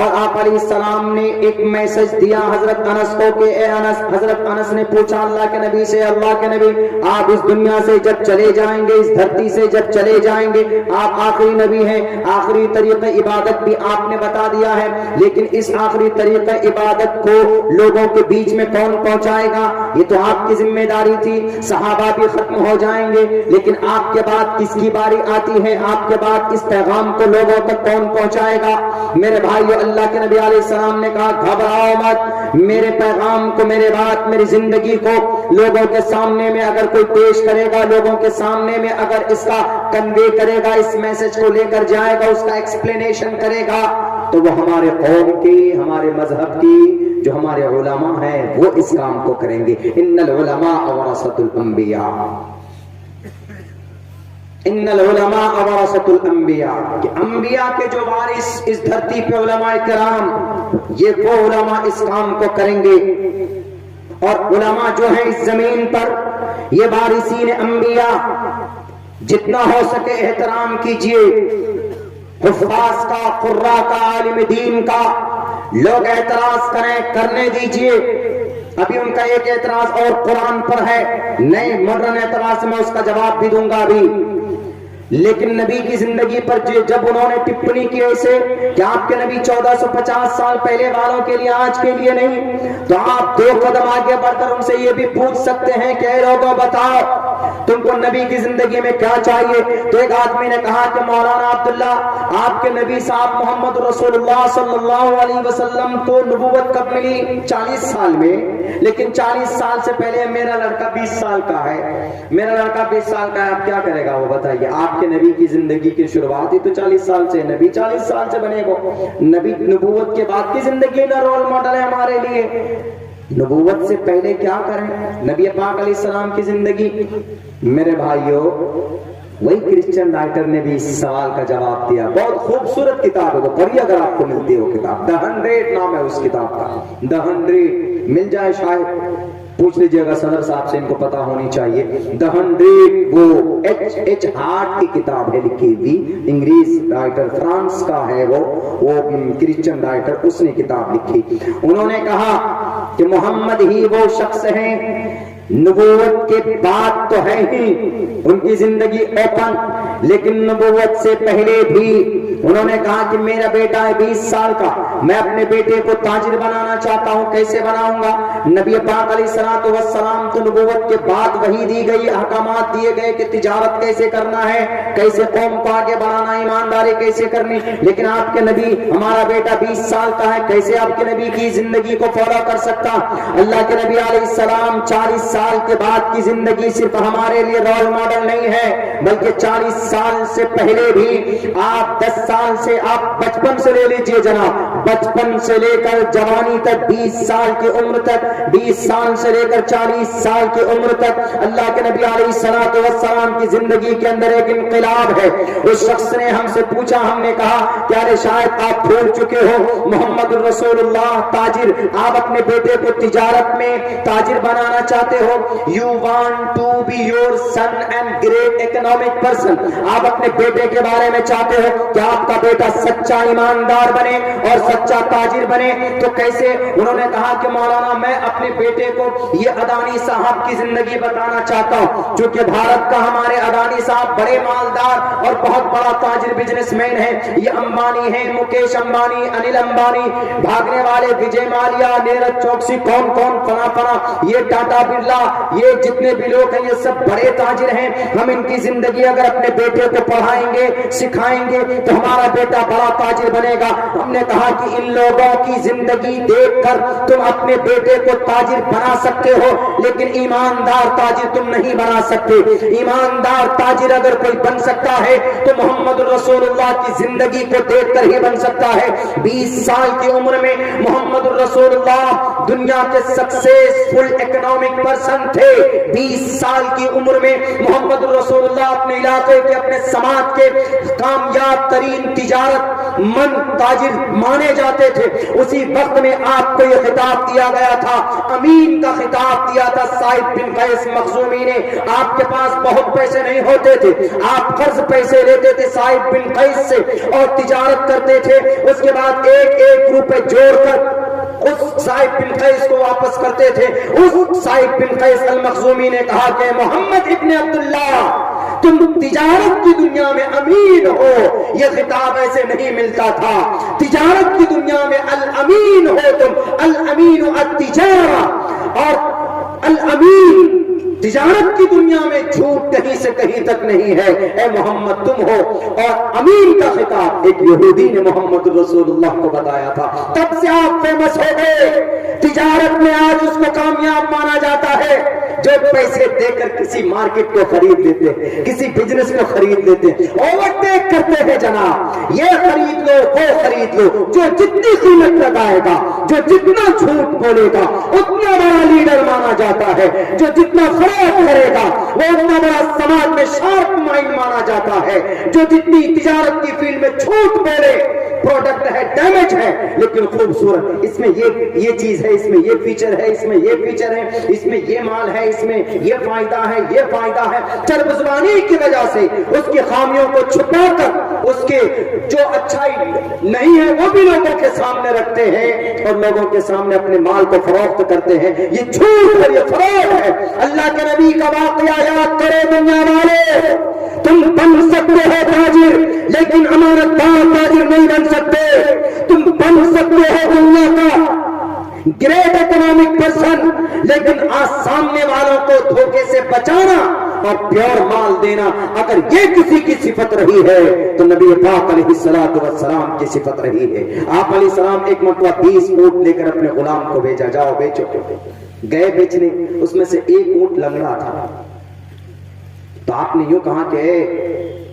اور آپ علیہ السلام نے ایک میسج دیا حضرت انس کو کہ اے انس، حضرت انس نے پوچھا اللہ کے نبی سے، اللہ کے نبی آپ اس دنیا سے جب چلے جائیں گے، اس دھرتی سے جب چلے جائیں گے، آپ آخری نبی ہیں، آخری طریقہ عبادت بھی آپ نے بتا دیا ہے، لیکن اس آخری طریقہ عبادت کو لوگوں کے بیچ میں کون پہنچائے گا؟ یہ تو آپ کی ذمہ داری تھی، صحابہ بھی ختم ہو جائیں گے، لیکن آپ کے بعد کس کی باری آتی ہے؟ آپ کے بعد اس پیغام کو لوگوں تک کون پہنچائے گا؟ میرے بھائیو، اللہ کے نبی علیہ السلام نے کہا گھبراؤ مت، میرے پیغام کو، میرے بات، میری زندگی کو لوگوں کے سامنے میں اگر کوئی پیش کرے گا، لوگوں کے سامنے میں اگر اس کا کنوے کرے گا، اس میسج کو لے کر جائے گا، اس کا ایکسپلینیشن کرے گا، تو وہ ہمارے قوم کی، ہمارے مذہب کی، جو ہمارے علماء ہیں وہ اس کام کو کریں گے۔ ان العلماء ورثۃ الانبیاء، ان العلماء ورثۃ الانبیاء، کہ انبیاء کے جو وارث اس دھرتی پہ علماء کرام، یہ وہ علماء اس کام کو کریں گے۔ اور علماء جو ہیں اس زمین پر، یہ وارثین انبیاء، جتنا ہو سکے احترام کیجئے، حفاظ کا، قراء کا، عالم دین کا، لوگ اعتراض کریں، کرنے دیجئے، ابھی ان کا ایک اعتراض اور قرآن پر ہے، نئے ماڈرن اعتراض سے میں اس کا جواب بھی دوں گا ابھی، لیکن نبی کی زندگی پر جب انہوں نے ٹپنی کی ایسے کہ آپ کے نبی 1450 سال پہلے والوں کے لیے آج کے لیے نہیں، تو آپ 2 قدم آگے بڑھ کر ان سے یہ بھی پوچھ سکتے ہیں کہ اے لوگوں بتاؤ تم کو نبی کی زندگی میں کیا چاہیے؟ تو ایک آدمی نے کہا کہ مولانا عبداللہ آپ کے نبی صاحب محمد رسول اللہ صلی اللہ علیہ وسلم کو نبوت کب ملی؟ 40 سال میں، لیکن 40 سال سے پہلے میرا لڑکا 20 سال کا ہے، میرا لڑکا 20 سال کا ہے، آپ کیا کرے گا وہ بتائیے؟ آپ کے نبی کی زندگی کی شروعات ہی تو 40 سال سے، نبی 40 سال سے بنے گا، نبی نبوت کے بعد کی زندگی نہ رول ماڈل ہے ہمارے لیے، نبوت سے پہلے کیا کریں؟ نبی پاک علیہ السلام کی زندگی۔ میرے بھائیوں، وہی کرسچن رائٹر نے بھی اس سوال کا جواب دیا، بہت خوبصورت کتاب ہے، وہ پڑھیے اگر آپ کو ملتی ہے وہ کتاب، The 100 نام ہے اس کتاب کا، The 100 مل جائے شاید، پوچھ لیجئے گا صدر صاحب سے، ان کو پتا ہونی چاہیے۔ The 100 وہ ایچ ہارٹ کی کتاب ہے لکھی ہوئی، انگریز رائٹر، فرانس کا ہے وہ کرسچن رائٹر، اس نے کتاب لکھی۔ انہوں نے کہا کہ محمد ہی وہ شخص ہیں، نبوت کے بعد تو ہے ہی ان کی زندگی اوپن، لیکن نبوت سے پہلے بھی انہوں نے کہا کہ میرا بیٹا ہے 20 سال کا، میں اپنے بیٹے کو تاجر بنانا چاہتا ہوں، کیسے بناؤں گا؟ نبی پاک علیہ السلام تو نبوت کے بعد وحی دی گئی، احکامات دیے گئے کہ تجارت کیسے کرنا ہے، کیسے قوم کو آگے بڑھانا، ایمانداری کیسے کرنی، لیکن آپ کے نبی، ہمارا بیٹا 20 سال کا ہے، کیسے آپ کے نبی کی زندگی کو فالو کر سکتا؟ اللہ کے نبی علیہ السلام 40 سال کے بعد کی زندگی صرف ہمارے لیے رول ماڈل نہیں ہے، بلکہ 40 سال سے پہلے بھی، آپ 10 سال سے، آپ بچپن سے لے لیجئے جناب، بچپن سے لے کر جوانی تک، 20 سال کی عمر تک، 20 سال سے لے کر 40 سال کی عمر تک، اللہ کے نبی علیہ السلام کی زندگی کے اندر ایک انقلاب ہے۔ اس شخص نے ہم سے پوچھا، ہم نے کہا کہ ارے شاید آپ بھول چکے ہو، محمد رسول اللہ تاجر، آپ اپنے بیٹے کو تجارت میں تاجر بنانا چاہتے ہو، you want to be your son and great economic person، آپ اپنے بیٹے کے بارے میں چاہتے ہو کہ آپ کا بیٹا سچا ایماندار بنے اور سچا تاجر بنے، تو کیسے؟ انہوں نے کہا کہ مولانا میں اپنے بیٹے کو یہ اڈانی صاحب کی زندگی بتانا چاہتا ہوں، چونکہ بھارت کا ہمارے اڈانی صاحب بڑے مالدار اور بہت بڑا تاجر بزنس مین ہے، یہ امبانی ہے، مکیش امبانی، انل امبانی، بھاگنے والے وجے مالیا، نیرج چوکسی، کون فنا، یہ ٹاٹا برلا، یہ جتنے بھی لوگ ہیں یہ سب بڑے تاجر ہیں، ہم ان کی زندگی اگر اپنے بیٹے کو پڑھائیں گے، سکھائیں گے تو ہمارا بیٹا بڑا تاجر بنے گا۔ ہم نے کہا کہ ان لوگوں کی زندگی دیکھ کر تم اپنے بیٹے کو تاجر بنا سکتے ہو، لیکن ایماندار تاجر تم نہیں بنا سکتے۔ ایماندار تاجر اگر کوئی بن سکتا ہے تو محمد رسول اللہ کی زندگی کو دیکھ کر ہی بن سکتا ہے۔ 20 سال کی عمر میں محمد رسول اللہ دنیا کے سکسیسفل اکنامک پرسن تھے۔ 20 سال کی عمر میں محمد رسول اللہ اپنے علاقے کے، اپنے سماج کے کامیاب ترین تجارت من تاجر مانے جاتے تھے۔ اسی وقت میں آپ کو یہ خطاب دیا گیا تھا، امین کا خطاب دیا تھا صاحب بن قیس مخزومی نے۔ آپ کے پاس بہت پیسے نہیں ہوتے تھے، آپ قرض پیسے لیتے تھے صاحب بن قیس سے اور تجارت کرتے تھے، اس کے بعد ایک روپے جوڑ کر اس صاحب بن قیس کو واپس کرتے تھے۔ اس صاحب بن قیس المخزومی نے کہا کہ محمد ابن عبداللہ تم تجارت کی دنیا میں امین ہو، یہ خطاب ایسے نہیں ملتا تھا۔ تجارت کی دنیا میں الامین ہو تم، الامین التجارہ، اور الامین تجارت کی دنیا میں جھوٹ کہیں سے کہیں تک نہیں ہے، اے محمد تم ہو۔ اور امین کا خطاب ایک یہودی نے محمد رسول اللہ کو بتایا تھا، تب سے آپ فیمس ہو گئے۔ تجارت میں آج اس کو کامیاب مانا جاتا ہے جو پیسے دے کر کسی مارکیٹ کو خرید لیتے ہیں، کسی بزنس کو خرید لیتے ہیں، اوورٹیک کرتے ہیں جناب، یہ خرید لو وہ خرید لو، جو جتنی قیمت لگائے گا، جو جتنا جھوٹ بولے گا اتنا بڑا لیڈر مانا جاتا ہے، جو جتنا فروغ کرے گا وہ اتنا بڑا سماج میں شارپ مائنڈ مانا جاتا ہے، جو جتنی تجارت کی فیلڈ میں جھوٹ بولے پروڈکٹ ہے ڈیمیج ہے لیکن خوبصورت، اس میں یہ چیز ہے، اس میں یہ فیچر ہے، اس میں یہ فیچر ہے، اس میں یہ مال ہے، اس میں یہ فائدہ ہے، یہ فائدہ ہے، چرب زبانی کی وجہ سے اس کی خامیوں کو چھپا کر اس کے جو اچھائی نہیں ہے وہ بھی لوگوں کے سامنے رکھتے ہیں اور لوگوں کے سامنے اپنے مال کو فروخت کرتے ہیں۔ یہ جھوٹ اور یہ فراڈ ہے۔ اللہ کے نبی کا واقعہ یاد کرے دنیا والے، تم بن سکتے ہو تاجر لیکن امانت دار تاجر نہیں بن سکتے، تم بن سکتے ہو دنیا کا گریٹ اکنامک پرسن لیکن آج سامنے والوں کو دھوکے سے بچانا اور پیور مال دینا اگر یہ کسی کی صفت رہی ہے تو نبی پاک علیہ السلام کی صفت رہی ہے۔ آپ علیہ السلام ایک مرتبہ 20 اونٹ لے کر اپنے غلام کو بھیجا، جاؤ بیچو، گئے بیچنے، اس میں سے ایک اونٹ لنگڑا تھا، تو آپ نے یوں کہا کہ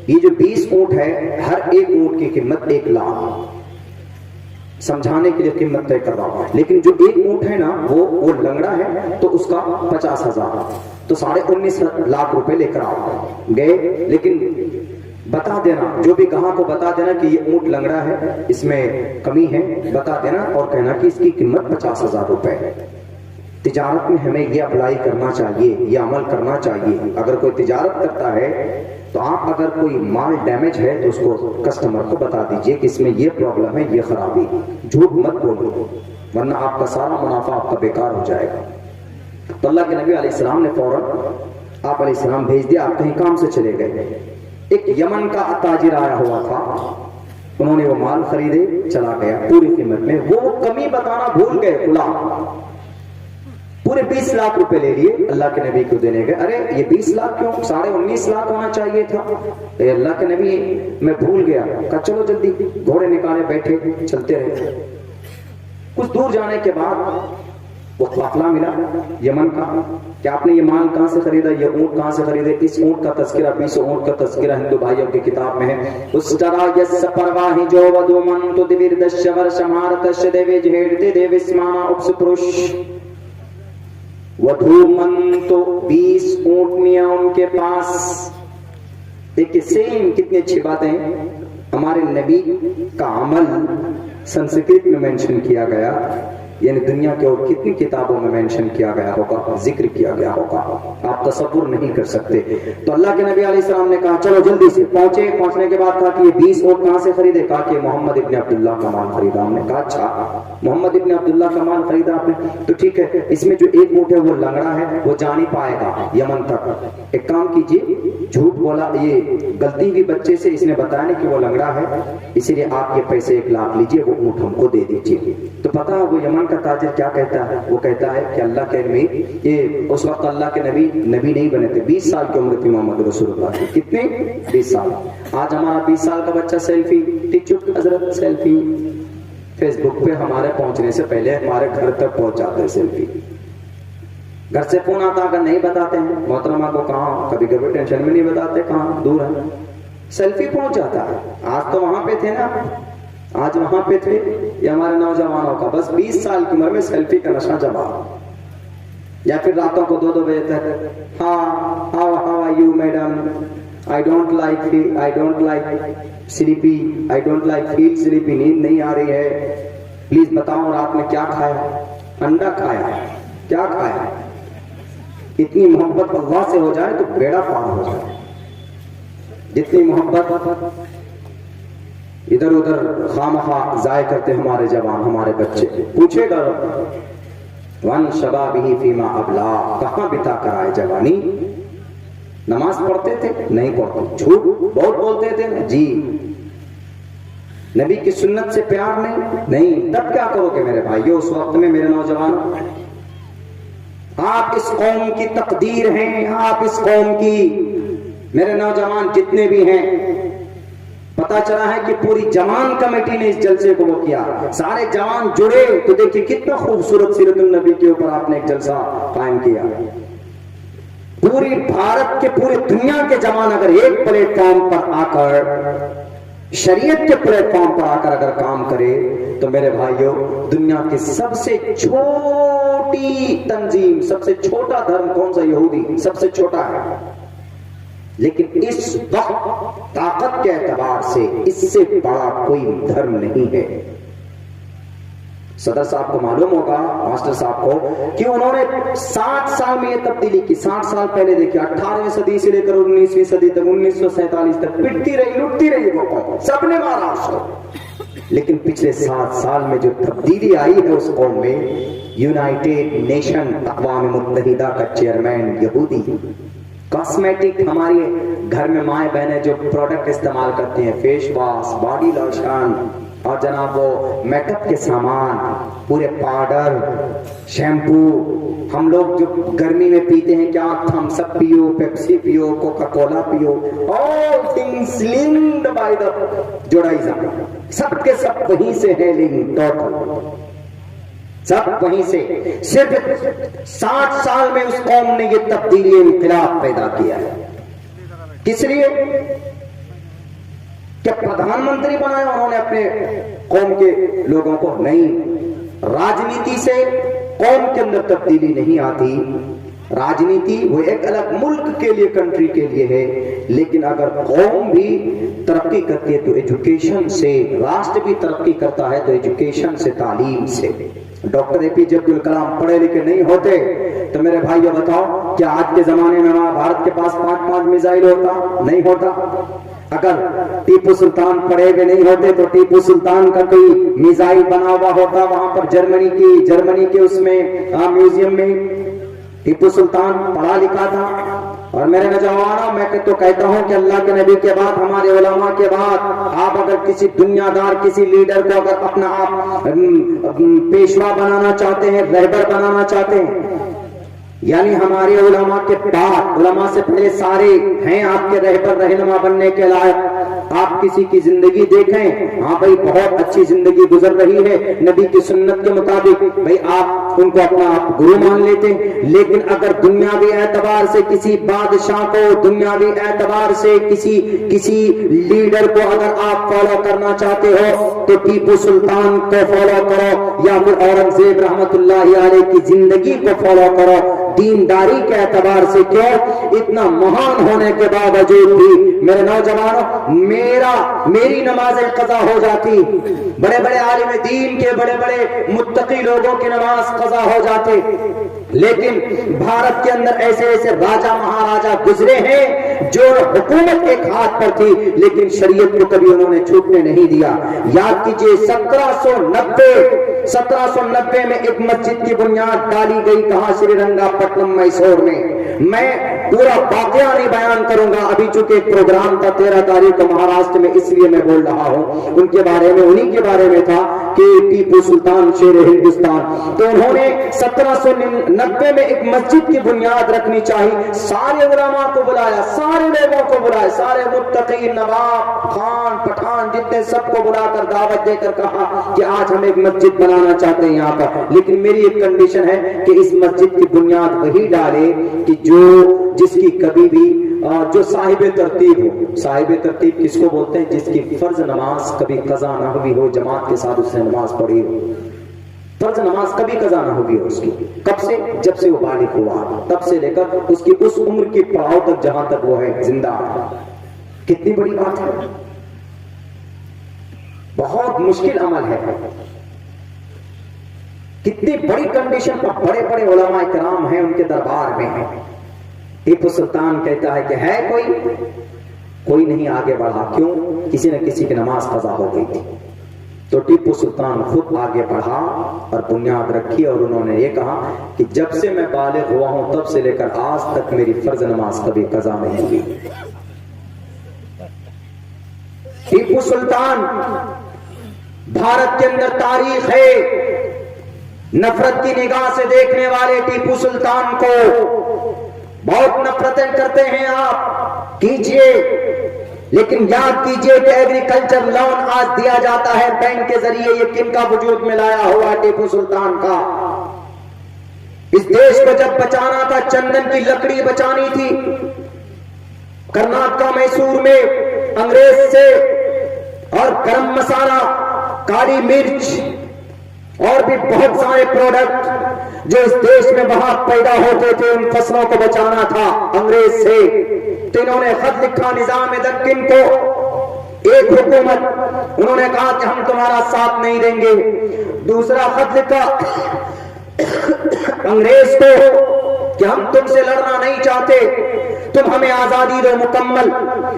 یہ جو 20 اونٹ ہے ہر ایک اونٹ کی قیمت 1 لاکھ، سمجھانے کے لیے قیمت طے کر رہا ہوں، لیکن جو ایک اونٹ ہے نا وہ لنگڑا ہے تو اس کا 50,000، تو 19.5 لاکھ روپے لے کر آؤ گئے، لیکن بتا دینا جو بھی گاہک کو بتا دینا کہ یہ اونٹ لنگڑا ہے، اس میں کمی ہے، بتا دینا اور کہنا کہ اس کی قیمت 50,000 روپے ہے۔ تجارت میں ہمیں یہ اپلائی کرنا چاہیے، یہ عمل کرنا چاہیے۔ اگر کوئی تجارت کرتا ہے تو آپ اگر کوئی مال ڈیمیج ہے تو اس کو کسٹمر کو بتا دیجئے کہ اس میں یہ پرابلم ہے، یہ خرابی، جھوٹ مت بولو ورنہ آپ کا سارا منافع آپ کا بیکار ہو جائے گا۔ تو اللہ کے نبی علیہ السلام نے فوراً آپ علیہ السلام بھیج دیا، آپ کہیں کام سے چلے گئے۔ ایک یمن کا تاجر آیا ہوا تھا، انہوں نے وہ مال خریدے، چلا گیا پوری قیمت میں، وہ کمی بتانا بھول گئے، غلام پورے 20 لاکھ روپے لے لیے، اللہ کے نبی کو دینے گئے۔ ارے یہ 20 لاکھ کیوں، 19.5 لاکھ ہونا چاہیے تھا۔ اے اللہ کے نبی میں بھول گیا، کہا چلو جلدی، گھوڑے نکالے، بیٹھے چلتے رہے۔ کچھ دور جانے کے بعد وہ قافلہ ملا یمن کا کہ آپ نے یہ مال کہاں سے خریدا، یہ اونٹ کہاں سے خریدے؟ اس اونٹ کا تذکرہ 20 اونٹ کا تذکرہ ہندو بھائیوں کی کتاب میں ہے۔ اس طرح یس پرواہی جو ودو من تو دیویر دشور شمارتش دیوی جھیڑتے دیوی سمانا اپس پروش ودھو من تو 20 اونٹنیاں ان کے پاس۔ دیکھیں سیم کتنی اچھی باتیں ہمارے نبی کا عمل سنسکرت میں مینشن کیا گیا، یعنی دنیا کے اور کتنی کتابوں میں مینشن کیا گیا ہوگا، ذکر کیا گیا ہوگا، آپ تصور نہیں کر سکتے۔ تو اللہ کے نبی علیہ السلام نے کہا چلو جلدی سے پہنچے، پہنچنے کے بعد کہا کہ یہ 20 اونٹ کہاں سے خریدے؟ کہا کہ محمد ابن عبداللہ کا مال خریدا ہم نے۔ کہا اچھا محمد ابن عبداللہ کا مال خریدا آپ نے، تو ٹھیک ہے، اس میں جو ایک اونٹ ہے وہ لنگڑا ہے، وہ جا نہیں پائے گا یمن تک، ایک کام کیجیے، جھوٹ بولا، یہ غلطی ہوئی بچے سے، اس نے بتایا نہیں کہ وہ لنگڑا ہے، اسی لیے آپ یہ پیسے 1 لاکھ لیجیے، وہ اونٹ ہم کو دے دیجیے۔ تو پتا وہ یمن کا تاجر کیا کہتا ہے؟ وہ کہتا ہے کہ اللہ کے نبی، یہ اس وقت اللہ کے نبی نہیں بنے تھے، 20 سال کی عمر تھی محمد رسول اللہ کی، کتنے؟ 20 سال۔ آج ہمارا 20 سال کا بچہ سیلفی، ٹک چک حضرت سیلفی، فیس بک پہ ہمارے پہنچنے سے پہلے ہمارے گھر تک پہنچ جاتے ہیں سیلفی، گھر سے فون آتا اگر نہیں بتاتے ہیں محترمہ کو، کہاں کبھی کبھی ٹینشن میں نہیں بتاتے کہاں دور ہے، سیلفی پہنچ جاتا ہے۔ آج تو وہاں پہ تھے نا، آج وہاں پہ تھے، یہ ہمارے نوجوانوں کا بس 20 سال کی عمر میں سیلفی کا نشہ جمع، یا پھر راتوں کو 2 بجے تک how are you madam, I don't like sleepy, I don't like feel sleepy، نیند نہیں آ رہی ہے، پلیز بتاؤ رات میں کیا کھایا؟ انڈا کھایا، کیا کھایا؟ اتنی محبت اللہ سے ہو جائے تو بیڑا پار ہو جائے، جتنی محبت ادھر ادھر خامخواہ ضائع کرتے ہمارے جوان، ہمارے بچے۔ پوچھے گا وَن شَبَابِهِ فِيمَا أَبْلَىٰ، کہاں بتا کر آئے جوانی؟ نماز پڑھتے تھے؟ نہیں پڑھتے، جھوٹ بہت بولتے تھے جی، نبی کی سنت سے پیار نہیں، تب کیا کرو گے میرے بھائیو؟ اس وقت میں میرے نوجوان، آپ اس قوم کی تقدیر ہیں، آپ اس قوم کی، میرے نوجوان جتنے بھی ہیں، پتا چلا ہے کہ پوری جوان کمیٹی نے اس جلسے کو وہ کیا، سارے جوان جڑے، تو دیکھیں کتنا خوبصورت سیرت النبی کے اوپر آپ نے ایک جلسہ قائم کیا۔ پوری بھارت کے، پوری دنیا کے جوان اگر ایک پلیٹ فارم پر آ کر، شریعت کے پلیٹ فارم پر آ کر اگر کام کرے تو میرے بھائیوں دنیا کی سب سے چھوٹی تنظیم، سب سے چھوٹا دھرم کون سا؟ یہودی، سب سے چھوٹا ہے، لیکن اس وقت طاقت کے اعتبار سے اس سے بڑا کوئی دھرم نہیں ہے۔ صدر صاحب کو معلوم ہوگا، ماسٹر صاحب کو، کہ انہوں نے 60 سال میں یہ تبدیلی کی۔ 60 سال پہلے دیکھیں، 18ویں صدی سے لے کر 19ویں صدی تک، 1947 تک پٹتی رہی، لٹتی رہی وہ قوم، سب نے مارا اس کو، لیکن پچھلے 7 سال میں جو تبدیلی آئی ہے اس قوم میں، یونائٹڈ نیشن اقوام متحدہ کا چیئرمین یہودی، کاسمیٹک ہمارے گھر میں مائیں بہنیں جو پروڈکٹ استعمال کرتے ہیں، فیس واش، باڈی لوشن اور جناب وہ میک اپ کے سامان، پورے پاؤڈر، شیمپو، ہم لوگ جو گرمی میں پیتے ہیں، کیا تھمس اپ پیو، پیپسی پیو، کوکا کولا پیو، all things linked by the Judaism، سب کے سب وہیں سے ہے لنک، ٹوٹل سب وہیں سے۔ صرف 60 سال میں اس قوم نے یہ تبدیلی، انقلاب پیدا کیا ہے۔ کس لیے؟ کہ پردھان منتری بنایا انہوں نے اپنے قوم کے لوگوں کو؟ نہیں، راجنیتی سے قوم کے اندر تبدیلی نہیں آتی۔ راجنیتی وہ ایک الگ ملک کے لیے، کنٹری کے لیے ہے، لیکن اگر قوم بھی ترقی کرتی ہے تو ایجوکیشن سے، راشٹر بھی ترقی کرتا ہے تو ایجوکیشن سے، تعلیم سے۔ ڈاکٹر اے پی جے عبد الکلام پڑھے لکھے نہیں ہوتے تو میرے بھائیو بتاؤ کیا آج کے زمانے میں ہمارا بھارت کے پاس 5 میزائل ہوتا؟ نہیں ہوتا۔ اگر ٹیپو سلطان پڑھے ہوئے نہیں ہوتے تو ٹیپو سلطان کا کوئی میزائل بنا ہوا ہوتا وہاں پر جرمنی کے اس میں میوزیم میں۔ ٹیپو سلطان پڑھا لکھا تھا۔ اور میرے نوجوانوں، میں تو کہتا ہوں کہ اللہ کے نبی کے بعد، ہمارے علماء کے بعد، آپ اگر کسی دنیا دار، کسی لیڈر کو اگر اپنا آپ پیشوا بنانا چاہتے ہیں، رہبر بنانا چاہتے ہیں، یعنی ہمارے علماء کے بعد، علماء سے پہلے سارے ہیں آپ کے رہبر رہنما بننے کے لائق۔ آپ کسی کی زندگی دیکھیں، ہاں بھائی بہت اچھی زندگی گزر رہی ہے نبی کی سنت کے مطابق، بھائی آپ ان کو اپنا آپ گرو مان لیتے ہیں۔ لیکن اگر دنیاوی اعتبار سے کسی بادشاہ کو، دنیاوی اعتبار سے کسی لیڈر کو اگر آپ فالو کرنا چاہتے ہو تو ٹیپو سلطان کو فالو کرو، یا پھر اورنگزیب رحمت اللہ علیہ کی زندگی کو فالو کرو۔ دینداری کے اعتبار سے کیوں؟ اتنا مہان ہونے کے باوجود بھی میرے نوجوانوں، میری نمازیں قضا ہو جاتی، بڑے بڑے عالم دین کے، بڑے بڑے متقی لوگوں کی نماز قضا ہو جاتے، لیکن بھارت کے اندر ایسے ایسے راجا مہاراجا گزرے ہیں جو حکومت ایک ہاتھ پر تھی لیکن شریعت کو کبھی انہوں نے چھوٹنے نہیں دیا۔ یاد کیجئے 1790 میں ایک مسجد کی بنیاد ڈالی گئی، کہاں؟ سری رنگا پٹنم، میسور میں۔ میں پورا واقعہ نہیں بیان کروں گا، ابھی چونکہ ایک پروگرام تھا 13 تاریخ کو مہاراشٹر میں، اس لیے میں بول رہا ہوں ان کے بارے میں، انہی کے بارے میں تھا کہ ٹیپو سلطان شیر ہندوستان، تو انہوں نے 1790 میں ایک مسجد کی بنیاد رکھنی چاہیے، سارے علماء کو بلایا، سارے لوگوں کو بلایا، سارے متقی، نواب، خان، پٹھان، جتنے سب کو بلا کر دعوت دے کر کہا کہ آج ہم ایک مسجد بنانا چاہتے ہیں یہاں پر، لیکن میری ایک کنڈیشن ہے کہ اس مسجد کی بنیاد وہی ڈالے کہ جس کی کبھی بھی جو صاحب ترتیب ہو۔ صاحب ترتیب کس کو بولتے ہیں؟ جس کی فرض نماز کبھی قضا نہ ہوئی ہو، جماعت کے ساتھ اس نے نماز پڑھی ہو، فرض نماز کبھی قضا نہ ہوگی اس کی۔ کب سے؟ جب سے وہ بالغ ہوا، تب سے لے کر اس کی اس عمر کی پڑاؤ تک جہاں تک وہ ہے زندہ۔ کتنی بڑی بات ہے، بہت مشکل عمل ہے، کتنی بڑی کنڈیشن پر بڑے بڑے علماء کرام ہیں ان کے دربار میں ہیں۔ ٹیپو سلطان کہتا ہے کہ ہے کوئی نہیں آگے بڑھا، کیوں؟ کسی نہ کسی کی نماز قضا ہو گئی تھی۔ تو ٹیپو سلطان خود آگے بڑھا اور بنیاد رکھی، اور انہوں نے یہ کہا کہ جب سے میں بالغ ہوا ہوں تب سے لے کر آج تک میری فرض نماز کبھی قضا نہیں ہوئی۔ ٹیپو سلطان، بھارت کے اندر تاریخ ہے، نفرت کی نگاہ سے دیکھنے والے ٹیپو سلطان کو بہت نفرتیں کرتے ہیں آپ، کیجئے، لیکن یاد کیجئے کہ ایگریکلچر لون آج دیا جاتا ہے بینک کے ذریعے، یہ کن کا وجود میں لایا ہوا؟ ٹیپو سلطان کا۔ اس دیش کو جب بچانا تھا، چندن کی لکڑی بچانی تھی، کرناٹک میسور میں انگریز سے، اور گرم مسالہ، کالی مرچ اور بھی بہت سارے پروڈکٹ جو اس دیش میں وہاں پیدا ہوتے تھے، ان فصلوں کو بچانا تھا انگریز سے۔ تو انہوں نے خط لکھا نظام دکن کو، ایک حکومت، انہوں نے کہا کہ ہم تمہارا ساتھ نہیں دیں گے۔ دوسرا خط لکھا انگریز کو کہ ہم تم سے لڑنا نہیں چاہتے، تم ہمیں آزادی دو مکمل،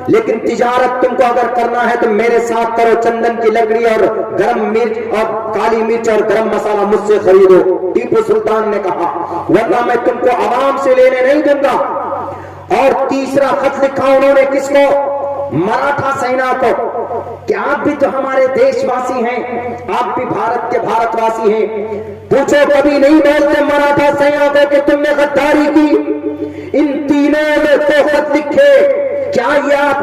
لیکن تجارت تم کو اگر کرنا ہے تو میرے ساتھ کرو، چندن کی لکڑی اور گرم مرچ اور کالی مرچ اور گرم مسالہ مجھ سے خریدو۔ ٹیپو سلطان نے کہا ورنہ میں تم کو عوام سے لینے نہیں دوں گا۔ اور تیسرا خط لکھا انہوں نے کس کو؟ مراٹھا سینا کو، کہ آپ بھی تو ہمارے دیش واسی ہیں، آپ بھی بھارت کے بھارت واسی ہیں، پوچھو کبھی نہیں بولتے مراٹھا سینا کو کہ تم نے غداری کی؟ ان تینوں نے تو خط لکھے کیا یہ آپ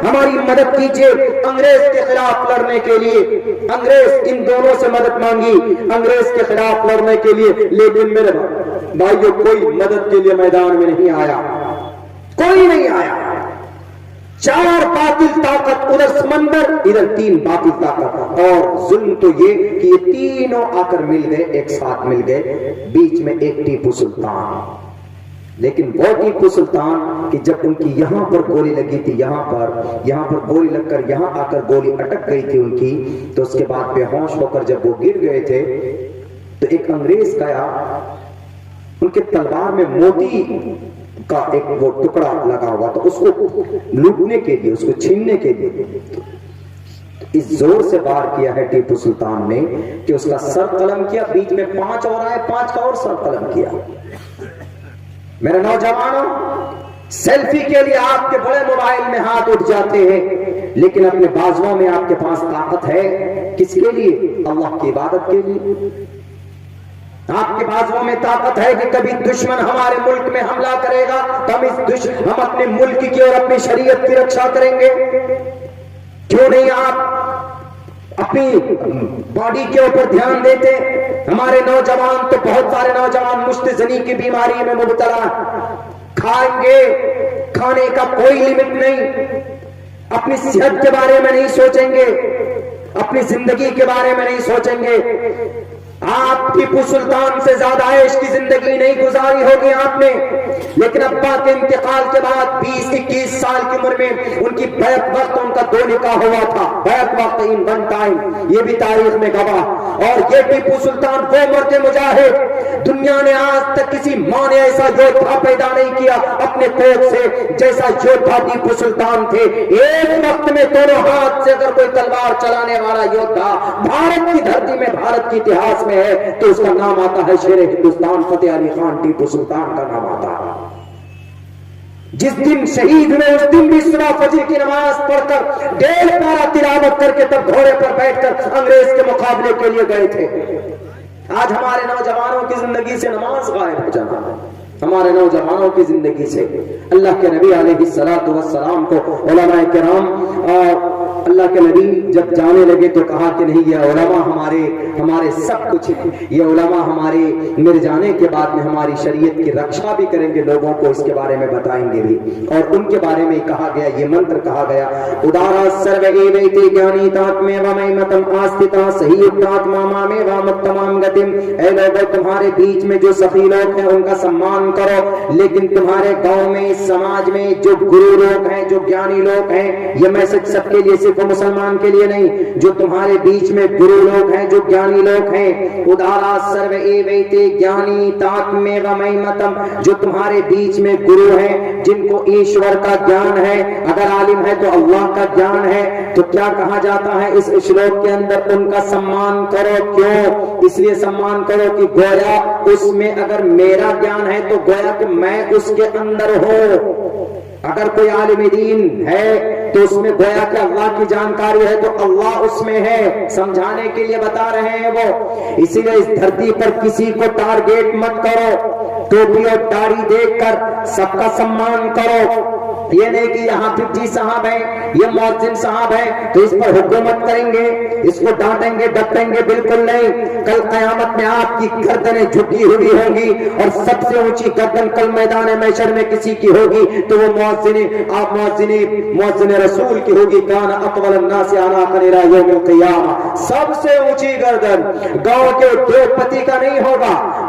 ہماری مدد کیجئے انگریز کے خلاف لڑنے کے لیے۔ انگریز ان دونوں سے مدد مانگی انگریز کے خلاف لڑنے کے لیے، لیکن میرے بھائیوں کوئی مدد کے لیے میدان میں نہیں آیا، کوئی نہیں آیا۔ چار باطل طاقت، ادھر سمندر، ادھر تین باطل طاقت، اور ظلم تو یہ کہ یہ تینوں آ کر مل گئے، ایک ساتھ مل گئے، بیچ میں ایک ٹیپو سلطان۔ لیکن وہ ٹیپو سلطان کہ جب ان کی یہاں پر گولی لگی تھی، یہاں پر گولی لگ کر یہاں آ کر گولی اٹک گئی تھی ان کی، تو اس کے بعد بے ہوش ہو کر جب وہ گر گئے تھے تو ایک انگریز گیا، ان کے تلوار میں موتی کا ایک وہ ٹکڑا لگا ہوا تو اس کو لوٹنے کے لیے، اس کو چھیننے کے لیے اس زور سے وار کیا ہے ٹیپو سلطان نے کہ اس کا سر قلم کیا، بیچ میں 5 اور آئے، 5 کا اور سر قلم کیا۔ میرے نوجوانوں، سیلفی کے لیے آپ کے بڑے موبائل میں ہاتھ اٹھ جاتے ہیں، لیکن اپنے بازوؤں میں آپ کے پاس طاقت ہے کس کے لیے؟ اللہ کی عبادت کے لیے۔ آپ کے بازوؤں میں طاقت ہے کہ کبھی دشمن ہمارے ملک میں حملہ کرے گا تو ہم اپنے ملک کی اور اپنی شریعت کی رکشا کریں گے۔ کیوں نہیں آپ اپنی باڈی کے اوپر دھیان دیتے؟ ہمارے نوجوان تو بہت سارے نوجوان مستزنی کی بیماری میں مبتلا، کھائیں گے، کھانے کا کوئی لمٹ نہیں، اپنی صحت کے بارے میں نہیں سوچیں گے، اپنی زندگی کے بارے میں نہیں سوچیں گے۔ آپ ٹیپو سلطان سے زیادہ عیش کی زندگی نہیں گزاری ہوگی آپ نے، لیکن ابا کے انتقال کے بعد 20-21 سال کی عمر میں ان کی بیعت وقت ان کا 2 نکاح ہوا تھا، بیعت وقت ان ون ٹائم، یہ بھی تاریخ میں گواہ۔ اور یہ ٹیپو سلطان وہ مرد مجاہد، دنیا نے آج تک کسی ماں نے ایسا یودھا پیدا نہیں کیا اپنے کوکھ سے جیسا یودھا ٹیپو سلطان تھے۔ ایک وقت میں دونوں ہاتھ سے اگر کوئی تلوار چلانے والا یودھا بھارت کی دھرتی میں، بھارت کی اتہاس میں ہے تو اس کا نام آتا ہے شیر ہندوستان فتح علی خان ٹیپو سلطان کا نام آتا ہے۔ جس دن شہید ہوئے اس دن بھی صبح فجر کی نماز پڑھ کر 1.5 پارہ تلاوت کر کے تب گھوڑے پر بیٹھ کر انگریز کے مقابلے کے لیے گئے تھے۔ آج ہمارے نوجوانوں کی زندگی سے نماز غائب ہو جانا ہے، ہمارے نوجوانوں کی زندگی سے۔ اللہ کے نبی علیہ الصلوۃ والسلام کو علماء کرام اور اللہ کے نبی جب جانے لگے تو کہا کہ نہیں، یہ علماء ہمارے سب کچھ ہیں، یہ علماء ہمارے میرے جانے کے بعد میں ہماری شریعت کی رکشا بھی کریں گے، لوگوں کو اس کے بارے میں بتائیں گے بھی۔ اور ان کے بارے میں کہا گیا، یہ منتر کہا گیا، ادارا سروے ویتے جانی تاتمے ومیمتم آستتا صحیح تاتما مامے وامتمام گتم۔ اے لوگوں، تمہارے بیچ میں جو سخی لوگ ہیں ان کا سمان کرو، لیکن تمہارے گاؤں میں، سماج میں جو گرو لوگ ہیں، جو گیانی لوگ ہیں، یہ میسج سب کے لیے، صرف مسلمان کے لیے نہیں، جو تمہارے بیچ میں گرو لوگ ہیں، جو گیانی لوگ ہیں، ادارا سرو ایویتے جانی تاتمے ومیمتم، جو تمہارے بیچ میں گرو ہیں جن کو ایشور کا گیان ہے، اگر عالم ہے تو اللہ کا گیان ہے، تو کیا کہا جاتا ہے اس شلوک کے اندر؟ ان کا سمان کرو۔ کیوں؟ اس لیے سمان کرو کہ گویا اس میں اگر میرا گیان ہے تو گویا کہ میں اس کے اندر ہوں۔ اگر کوئی عالم دین ہے تو اس میں گویا کہ اللہ کی جانکاری ہے تو اللہ اس میں ہے، سمجھانے کے لیے بتا رہے ہیں وہ۔ اسی لیے اس دھرتی پر کسی کو ٹارگیٹ مت کرو، ٹوپی اور داڑھی دیکھ کر سب کا سمان کرو۔ یہ نہیں کہ یہاں فقی صاحب ہیں، یہ مؤذن صاحب ہیں تو اس پر حکومت کریں گے، اس کو ڈانٹیں گے، ڈپٹیں گے، بالکل نہیں۔ کل قیامت میں آپ کی گردنیں جھکی ہوئی ہوں گی اور سب سے اونچی گردن کل میدان محشر میں کسی کی ہوگی تو وہ مؤذن رسول کی ہوگی۔ کان اطول الناس اعناقا الی یوم القیامہ، سب سے اونچی گردن گاؤں کے ادیوگپتی کا نہیں ہوگا،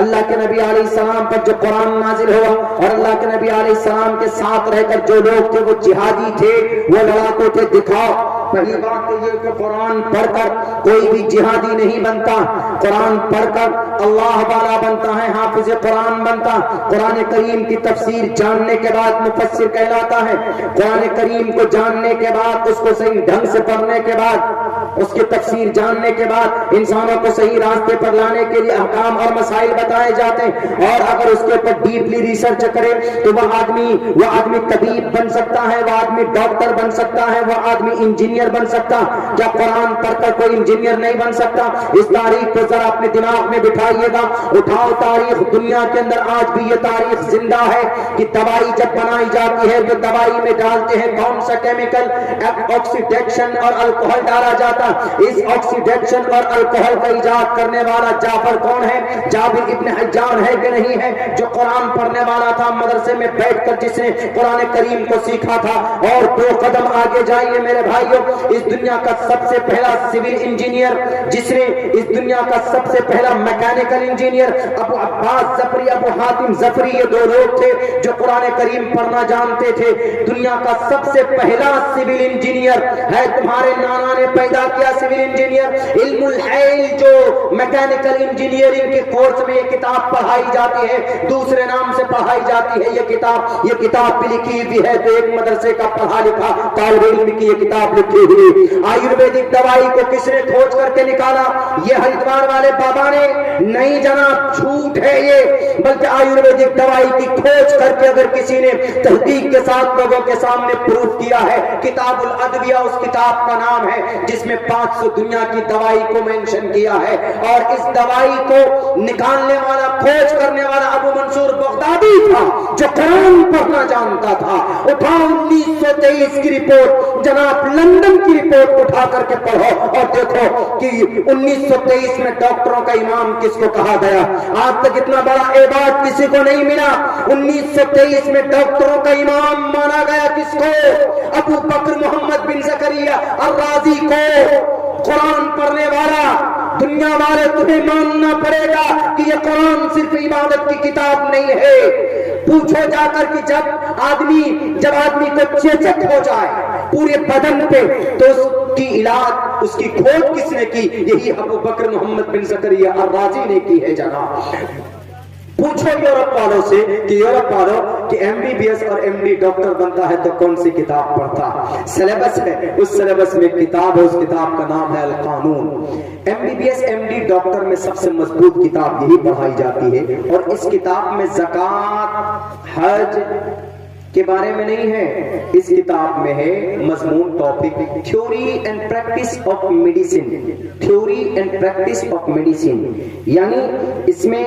اللہ کے نبی علیہ السلام پر جو قرآن نازل ہوا اور اللہ کے نبی علیہ السلام کے ساتھ رہ کر جو لوگ تھے وہ جہادی تھے، وہ لڑاکو تھے، دکھاؤ۔ پہلی بات تو یہ کہ قرآن پڑھ کر کوئی بھی جہادی نہیں بنتا، قرآن پڑھ کر اللہ والا بنتا ہے، حافظ قرآن بنتا۔ قرآن کریم کی تفسیر جاننے کے بعد مفسر کہلاتا ہے، قرآن کریم کو جاننے کے بعد، اس کو صحیح ڈھنگ سے پڑھنے کے بعد، اس کی تفسیر جاننے کے بعد انسانوں کو صحیح راستے پر لانے کے لیے احکام اور مسائل بتائے جاتے ہیں، اور اگر اس کے اوپر ڈیپلی ریسرچ کرے تو وہ آدمی طبیب بن سکتا ہے، وہ آدمی ڈاکٹر بن سکتا ہے، وہ آدمی انجینئر بن سکتا۔ کیا قرآن پڑھ کر کوئی انجینئر نہیں بن سکتا؟ اس تاریخ کو ذرا اپنے دماغ میں بٹھائیے گا، اٹھاؤ تاریخ۔ دنیا کے اندر آج بھی یہ تاریخ زندہ ہے کہ دوائی جب بنائی جاتی ہے تو دوائی میں ڈالتے ہیں کون سا کیمیکل؟ آکسیڈیشن اور الکوہل ڈالا جاتا۔ اس آکسیڈیشن اور الکوہل کا ایجاد کرنے والا جعفر کون ہے؟ جابر ابن حجان ہے کہ نہیں ہے؟ جو قرآن پڑھنے والا تھا مدرسے میں بیٹھ کر، جس نے قرآن کریم کو سیکھا تھا۔ اور دو قدم آگے جائیے میرے بھائیوں، اس دنیا کا سب سے پہلا سول انجینئر، جس نے اس دنیا کا سب سے پہلا میکینیکل انجینئر، ابو عباس ظفری، ابو حاتم ظفری، یہ دو لوگ تھے جو قرآن کریم پڑھنا جانتے تھے۔ دنیا کا سب سے پہلا سول انجینئر ہے تمہارے نانا نے پیدا کیا سول انجینئر۔ علم الحیل جو میکینیکل انجینئرنگ کے کورس میں یہ کتاب پڑھائی جاتی ہے، دوسرے نام سے پڑھائی جاتی ہے یہ کتاب بھی لکھی ہوئی ہے، تو ایک مدرسے کا پڑھا لکھا طالب علم کی یہ کتاب لکھی ہوئی۔ آیورویدک دوائی کو کس نے کھوج کر کے نکالا؟ یہ ہریدوار والے بابا نے نہیں جناب، جھوٹ ہے یہ، بلکہ آیورویدک دوائی کی کھوج کر کے اگر کسی نے تحقیق کے ساتھ لوگوں کے سامنے پروف کیا ہے، کتاب الادویہ اس کتاب کا نام ہے، جس میں 500 دنیا کی دوائی کو مینشن کیا ہے۔ اور اس دوائی کو نکالنے والا، کھوج کرنے والا ابو منصور بغدادی تھا، جو قرآن پڑھنا جانتا تھا۔ اٹھاؤ 1923 کی رپورٹ، جناب لندن کی رپورٹ اٹھا کر کے پڑھو اور دیکھو کہ 1923 میں ڈاکٹروں کا امام کس کو کہا گیا۔ آج تک اتنا بڑا اعزاز کسی کو نہیں ملا۔ 1923 میں ڈاکٹروں کا امام مانا گیا کس کو؟ ابو بکر محمد بن زکریا الرازی کو۔ قرآن پڑھنے والا، دنیا والے تمہیں ماننا پڑے گا کہ یہ قرآن صرف عبادت کی کتاب نہیں ہے۔ پوچھو جا کر کہ جب آدمی کو چیچک ہو جائے پورے بدن پہ تو اس کی علاج، اس کی کھوج کس نے کی؟ یہی ابو بکر محمد بن زکریا الرازی نے کی ہے جناب۔ پوچھو یورپ والوں سے کہ یورپ والوں کہ ایم بی بی ایس اور ایم ڈی ڈاکٹر بنتا ہے تو کون سی کتاب پڑھتا؟ سلیبس ہے، اس سلیبس میں کتاب ہے، اس کتاب کا نام ہے القانون۔ M B B S M D doctor میں سب سے مضبوط کتاب یہی پڑھائی جاتی ہے، اور اس کتاب میں زکوٰۃ، حج کے بارے میں نہیں ہے، اس کتاب میں ہے مضمون topic theory and practice of medicine, theory and practice of medicine, یعنی اس میں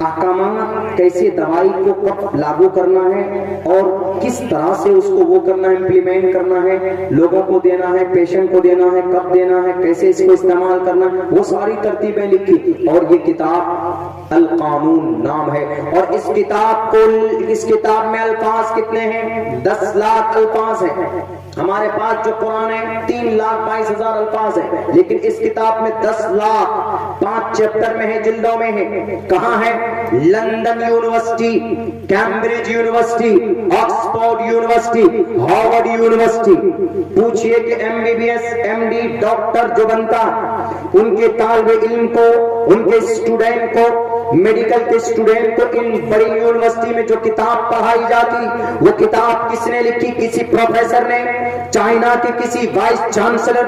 احکامات، کیسے دوائی کو کب لاگو کرنا ہے اور کس طرح سے اس کو وہ کرنا ہے، امپلیمنٹ کرنا ہے، لوگوں کو دینا ہے، پیشنٹ کو دینا ہے، کب دینا ہے، کیسے اس کو استعمال کرنا ہے، وہ ساری ترتیبیں لکھی۔ اور یہ کتاب القانون نام ہے، اور اس کتاب میں الفاظ کتنے ہیں؟ 10 لاکھ الفاظ ہیں۔ ہمارے پاس جو قرآن ہے 3,22,000 الفاظ ہیں، لیکن اس کتاب میں 10 لاکھ 5 چیپٹر میں ہے، جلدوں میں ہے۔ کہاں ہے؟ London University, Cambridge University, Oxford University, Harvard University. پوچھئے کہ M B B S M D doctor جو بنتا، ان کے طالب علم کو، ان کے اسٹوڈنٹ کو، میڈیکل کے اسٹوڈنٹ کو ان بڑی یونیورسٹی میں جو کتاب پڑھائی جاتی، وہ کتاب کس نے لکھی؟ کسی پروفیسر نے، چائنا کے کسی وائس چانسلر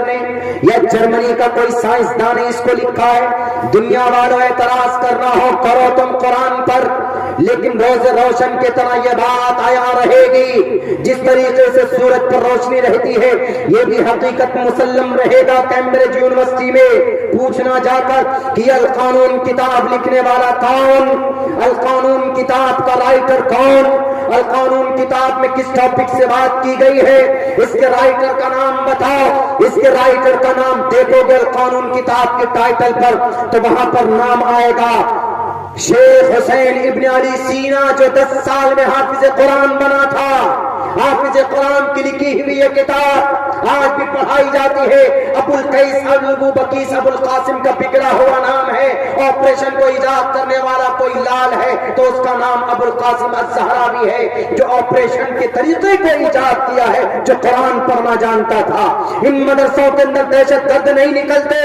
نے یا جرمنی کا کوئی سائنسدان نے اس کو لکھا ہے؟ دنیا والوں اعتراض کرنا ہو کرو تم قرآن پر، لیکن روز روشن کی طرح یہ بات آیا رہے گی۔ جس طریقے سے سورج پر روشنی رہتی ہے، یہ بھی حقیقت مسلم رہے گا۔ کیمبرج یونیورسٹی میں پوچھنا جا کر کہ القانون کتاب لکھنے والا کون؟ القانون کتاب کا رائٹر کون؟ القانون کتاب میں کس ٹاپک سے بات کی گئی ہے؟ اس کے رائٹر کا نام بتاؤ۔ اس کے رائٹر کا نام دیکھو گے القانون کتاب کے ٹائٹل پر تو وہاں پر نام آئے گا شیخ حسین ابن علی سینا، جو 10 سال میں حافظ قرآن بنا تھا۔ حافظ قرآن کی لکھی ہوئی یہ کتاب آج بھی پڑھائی جاتی ہے۔ ابوالقیس ابوبکیس ابوالقاسم کا بگڑا ہوا نام ہے، آپریشن کو ایجاد کرنے والا کوئی لال ہے تو اس کا نام ابوالقاسم الزہراوی ہے، جو آپریشن کے طریقے کو ایجاد کیا ہے، جو قرآن پڑھنا جانتا تھا۔ ان مدرسوں کے اندر دہشت گرد نہیں نکلتے،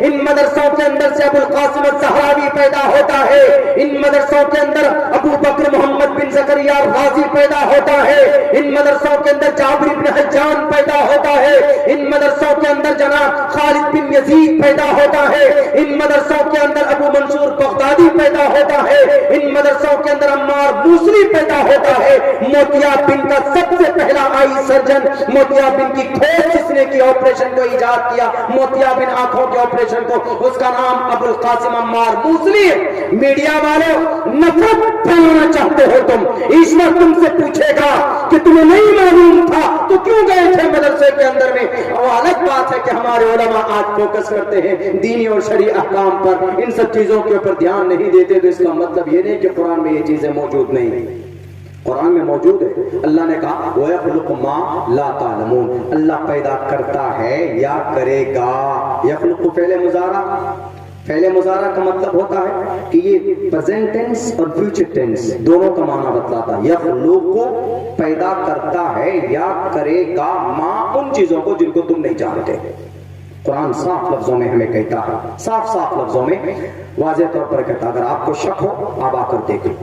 ان مدرسوں کے اندر سے ابوالقاسم الزہراوی پیدا ہوتا ہے، ان مدرسوں کے اندر ابو بکر محمد بن زکریا غازی پیدا ہوتا ہے، ان مدرسوں کے اندر جابر بن حجان پیدا ہوتا ہے، ان مدرسوں کے اندر جناب خالد بن یزید پیدا ہوتا ہے، ان مدرسوں کے اندر ابو منصور بغدادی پیدا ہوتا ہے، ان مدرسوں کے اندر عمار موصلی پیدا ہوتا ہے۔ موتیا بن کا سب سے پہلا آئی سرجن، موتیا بن کی کھوج جس نے کی آپریشن کو ایجاد کیا، موتیا بن آنکھوں کے آپریشن کو، اس کا نام ابوالقاسم عمار موصلی ہے۔ میڈیا والوں نفرت پھیلانا چاہتے ہو تم، ایشور تم سے پوچھے گا کہ تمہیں نہیں معلوم تھا تو کیوں گئے تھے مدرسے کے اندر میں؟ اور الگ بات ہے کہ ہمارے علماء آج فوکس کرتے ہیں دینی اور شرعی احکام پر، ان سب چیزوں کے اوپر دھیان نہیں دیتے، تو اس کا مطلب یہ نہیں کہ قرآن میں یہ چیزیں موجود نہیں، قرآن میں موجود ہے۔ اللہ نے کہا وَيَخْلُقُ مَا لَا تَعْلَمُونَ، اللہ پیدا کرتا ہے یا کرے گا۔ یخلق فعل مضارع، فعل مضارع کا مطلب ہوتا ہے کہ یہ پریزنٹ ٹینس اور فیوچر ٹینس دونوں کا معنی بتلاتا ہے۔ یخلق پیدا کرتا ہے یا کرے گا ما ان چیزوں کو جن کو تم نہیں جانتے۔ قرآن صاف لفظوں میں ہمیں کہتا ہے، صاف لفظوں میں واضح طور پر کہتا ہے، اگر آپ کو شک ہو آپ آ کر دیکھیں۔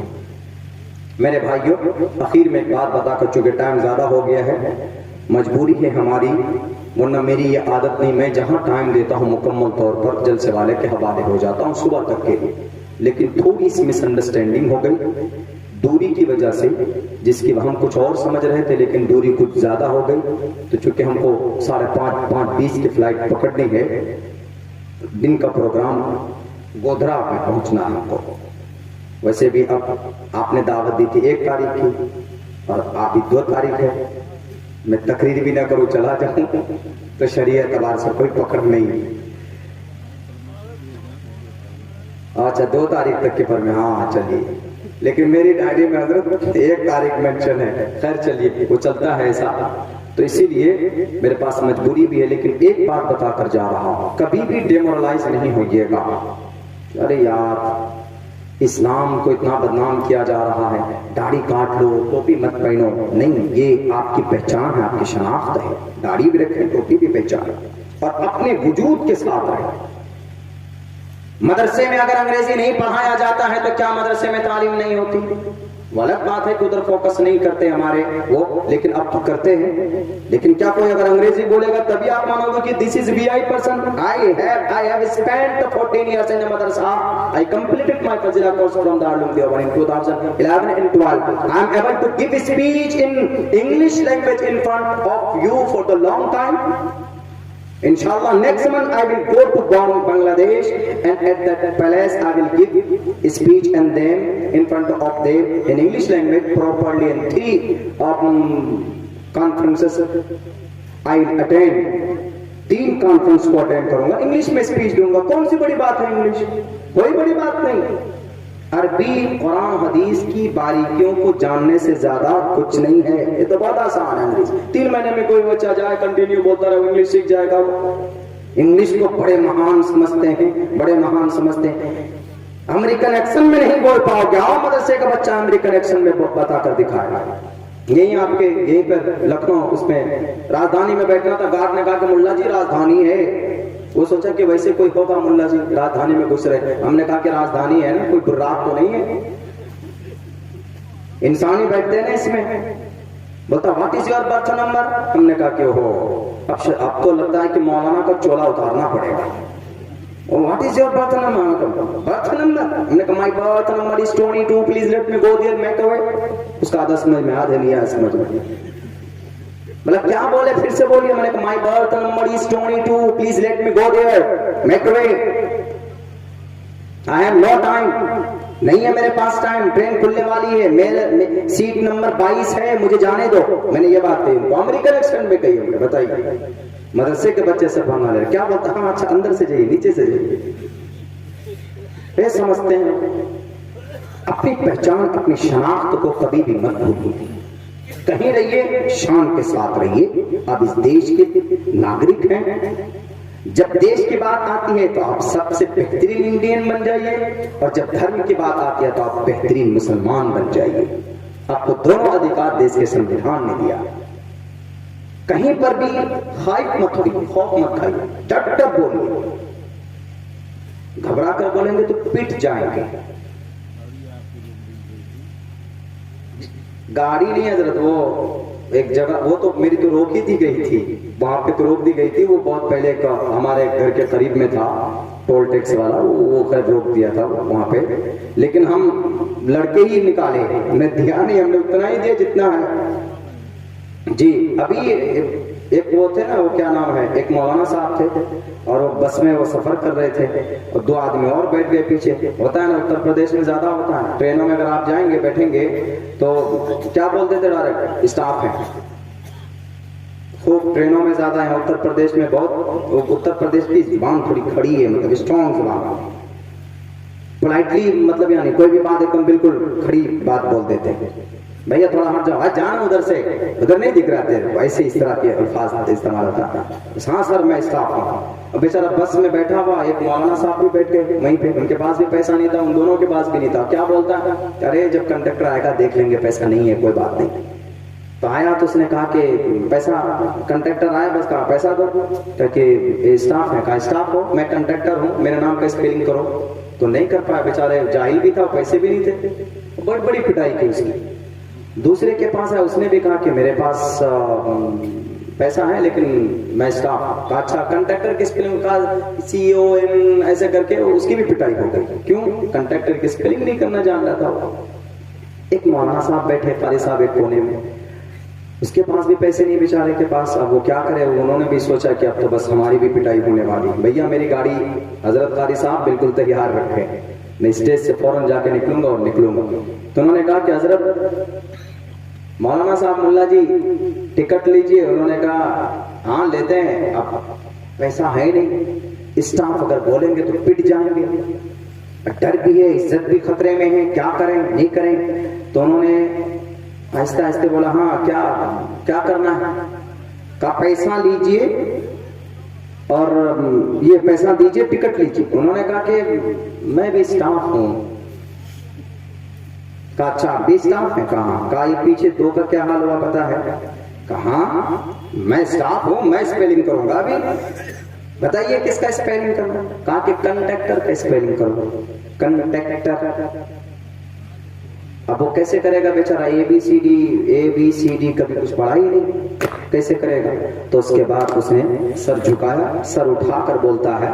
میرے بھائیوں، اخیر میں ایک بات بتا کر، چونکہ ٹائم زیادہ ہو گیا ہے، مجبوری ہے ہماری، ورنہ میری یہ عادت نہیں، میں جہاں ٹائم دیتا ہوں مکمل طور پر جلسے والے کے حوالے ہو جاتا ہوں صبح تک کے لیے، لیکن تھوڑی سی مس انڈرسٹینڈنگ ہو گئی دوری کی وجہ سے، جس کی ہم کچھ اور سمجھ رہے تھے لیکن دوری کچھ زیادہ ہو گئی، تو چونکہ ہم کو 5:30 کی فلائٹ پکڑنی ہے، دن کا پروگرام گودھرا میں پہنچنا ہے ہم کو۔ ویسے بھی اب آپ نے دعوت دی تھی 1 تاریخ کی اور آپ بھی 2 تاریخ ہے، میں تقریر بھی نہ کروں چلا جاؤں تو شرعی اعتبار سے کوئی پکڑ نہیں۔ اچھا 2 تاریخ تک کے پر میں، ہاں چلیے، لیکن میری ڈائری میں حضرت 1 تاریخ مینشن ہے، خیر چلیے وہ چلتا ہے ایسا، تو اسی لیے میرے پاس مجبوری بھی ہے، لیکن ایک بات بتا کر جا رہا ہوں، کبھی بھی ڈیمورلائز نہیں ہوئیے گا۔ ارے یار اسلام کو اتنا بدنام کیا جا رہا ہے، داڑھی کاٹ لو، ٹوپی مت پہنو، نہیں، یہ آپ کی پہچان ہے، آپ کی شناخت ہے، داڑھی بھی رکھیں، ٹوپی بھی پہچان ہے، اور اپنے وجود کے ساتھ رہیں۔ مدرسے میں اگر انگریزی نہیں پڑھایا جاتا ہے تو کیا مدرسے میں تعلیم نہیں ہوتی؟ وہ الگ بات ہے کہ ادھر فوکس نہیں کرتے ہمارے وہ، لیکن اب تو کرتے ہیں۔ لیکن کیا کوئی اگر انگریزی بولے گا تبھی آپ مانو گے کہ this is V I person? I have spent 14 years in a madrasa. I completed my Fazila course from Darul Dewan in 2011 and 12. I am able to give a speech in English language in front of you for the long time. Inshallah, next month I will go to Bangladesh, and at that palace I will give a speech and them in front of them in English language properly, and 3 conferences I will attend. 3 conference کو اٹینڈ کروں گا، انگلش میں اسپیچ دوں گا۔ کون سی بڑی بات ہے انگلش؟ کوئی بڑی بات نہیں۔ عربی قرآن حدیث کی باریکیوں کو جاننے سے زیادہ کچھ نہیں ہے، یہ تو بہت آسان ہے۔ انگلش 3 مہینے میں کوئی بچہ جائے کنٹینیو بولتا رہے انگلش سیکھ جائے گا۔ انگلش کو بڑے مہان سمجھتے ہیں، بڑے مہان سمجھتے ہیں۔ امریکن ایکسن میں نہیں بول پاؤ گے، آؤ مدرسے کا بچہ امریکن ایکسن میں بتا کر دکھائے گا۔ یہی آپ کے یہیں پر لکھنؤ اس میں راجدھانی میں بیٹھنا تھا، گارڈ نے کہا کہ ملا جی راجدھانی ہے، وہ سوچا کہ ویسے کوئی ہوگا ملا جی راجدھانی میں گھس رہے، ہم نے کہا کہ راجدھانی ہے نا، کوئی برات تو نہیں ہے، انسانی بیٹھتے ہیں نا اس میں۔ بولتا what is your birth number? ہم نے کہا کہ اب تو لگتا ہے کہ مولانا کا چولا اتارنا پڑے گا۔ What is your birth number? Birth number? ہم نے کہا my birth number is 22، please let me go there make away. اس کا آدھا سمجھ میں آدھے نہیں آیا سمجھ میں، مطلب کیا بولے، پھر سے بولیے۔ میں نے کہا my birth number is 22، please let me go there make away. I have no time, نہیں ہے میرے پاس ٹائم، ٹرین کھلنے والی ہے، میرے سیٹ نمبر 22 ہے، مجھے جانے دو۔ میں نے یہ بات کہی، امریکن ایکسنٹ میں کہی ہوگی، بتائیے۔ مدرسے کے بچے سے بھاگا لے، کیا بولتا؟ ہاں اچھا اندر سے جائیے، نیچے سے جائیے۔ یہ سمجھتے ہیں اپنی پہچان، اپنی شناخت کو کبھی بھی مت بھولو۔ کہیں رہیے شان کے ساتھ رہیے، آپ اس دیش کے ناگرک ہیں۔ جب دیش کی بات آتی ہے تو آپ سب سے بہترین انڈین بن جائیے، اور جب دھرم کی بات آتی ہے تو آپ بہترین مسلمان بن جائیے۔ آپ کو دونوں ادھیکار دیش کے سنویدھان نے دیا۔ کہیں پر بھی خائف مت ہوئیے، خوف مت کھائیے، ڈٹ ڈٹ بولیے۔ گھبرا کر بولیں گے تو پٹ جائیں گے۔ گاڑی نہیں حضرت، وہ ایک جگہ، وہ تو میری تو روک ہی دی گئی تھی، وہاں پہ تو روک دی گئی تھی، وہ بہت پہلے کا ہمارے گھر کے قریب میں تھا ٹول ٹیکس والا، وہ خیر روک دیا تھا وہاں پہ، لیکن ہم لڑکے ہی نکالے، ہمیں دیا نہیں، ہم نے اتنا ہی دیا جتنا ہے۔ جی ابھی ایک وہ تھے نا، وہ کیا نام ہے، ایک مولانا صاحب تھے، اور وہ بس میں وہ سفر کر رہے تھے، اور 2 آدمی اور بیٹھ گئے پیچھے۔ ہوتا ہے نا اتر پردیش میں زیادہ ہوتا ہے، ٹرینوں میں اگر آپ جائیں گے بیٹھیں گے تو کیا بولتے تھے ڈائریکٹ، اسٹاف ہے۔ خوب ٹرینوں میں زیادہ ہے اتر پردیش میں، بہت اتر پردیش کی زبان تھوڑی کھڑی ہے، مطلب اسٹرانگ زبان، پولائٹلی، مطلب یعنی کوئی بھی بات ایک دم بالکل کھڑی بات بول دیتے ہیں۔ بھیا تھوڑا ہٹ جاؤ، جانا ادھر سے، ادھر نہیں دکھ رہا تھے، ایسے اس طرح کے الفاظ استعمال ہوتا ہے۔ ہاں سر میں اسٹاف ہوں۔ اب بیچارہ بس میں بیٹھا ہوا، ایک مولانا صاحب بھی بیٹھ گئے وہیں پہ، ان کے پاس بھی پیسہ نہیں تھا، ان دونوں کے پاس بھی نہیں تھا۔ کیا بولتا ہے، ارے جب کنڈکٹر آئے گا دیکھ لیں گے، پیسہ نہیں ہے کوئی بات نہیں۔ تو آیا تو اس نے کہا کہ پیسہ، کنڈکٹر آیا بس کہا پیسہ دو، کہ اسٹاف ہے، کہا اسٹاف ہو، میں کنڈکٹر ہوں، میرے نام کا اسپیلنگ کرو، تو نہیں کر پایا، بیچارے جاہل بھی تھا، پیسے بھی نہیں تھے، بڑی بڑی پٹائی کی اس کی۔ دوسرے کے پاس ہے، اس نے بھی کہا کہ میرے پاس پیسہ ہے لیکن میں اسٹاف، کہا اچھا کنڈکٹر کی اسپیلنگ کا CON ایسے کر کے اس کی بھی پٹائی ہو گئی۔ کیوں؟ کنڈکٹر کی اسپیلنگ نہیں کرنا جان رہا تھا۔ ایک مولانا صاحب بیٹھے، قاری صاحب ایک کونے میں، اس کے پاس بھی پیسے نہیں بیچارے کے پاس، اب وہ کیا کرے، انہوں نے بھی سوچا کہ اب تو بس ہماری بھی پٹائی ہونے والی۔ بھیا میری گاڑی حضرت قاری صاحب بالکل تیار رکھے، میں اسٹیج سے فوراً جا کے نکلوں گا اور نکلوں گا۔ تو انہوں نے کہا کہ حضرت مولانا صاحب ملا جی ٹکٹ لیجئے، انہوں نے کہا ہاں لیتے ہیں، اب پیسہ ہے نہیں، اسٹاف اگر بولیں گے تو پٹ جائیں گے، ڈر بھی ہے، عزت بھی خطرے میں ہے، کیا کریں نہیں کریں۔ تو انہوں نے آہستہ آہستہ بولا ہاں کیا کرنا ہے، کہا پیسہ لیجئے اور یہ پیسہ دیجئے، ٹکٹ لیجئے۔ انہوں نے کہا کہ میں بھی اسٹاف ہوں۔ کہا اچھا بھی اسٹاف ہے، کہاں؟ کہا یہ پیچھے 2 کا کیا حال ہوا پتا ہے؟ کہاں میں اسٹاف ہوں، میں اسپیلنگ کروں گا، ابھی بتائیے کس کا اسپیلنگ کرنا؟ کہا کہ کنڈکٹر کا اسپیلنگ کرو، کنڈکٹر۔ اب وہ کیسے کرے گا بیچارہ، ABCD کبھی کچھ پڑھا ہی نہیں، کیسے کرے گا؟ تو اس کے بعد اس نے سر جھکایا، سر اٹھا کر بولتا ہے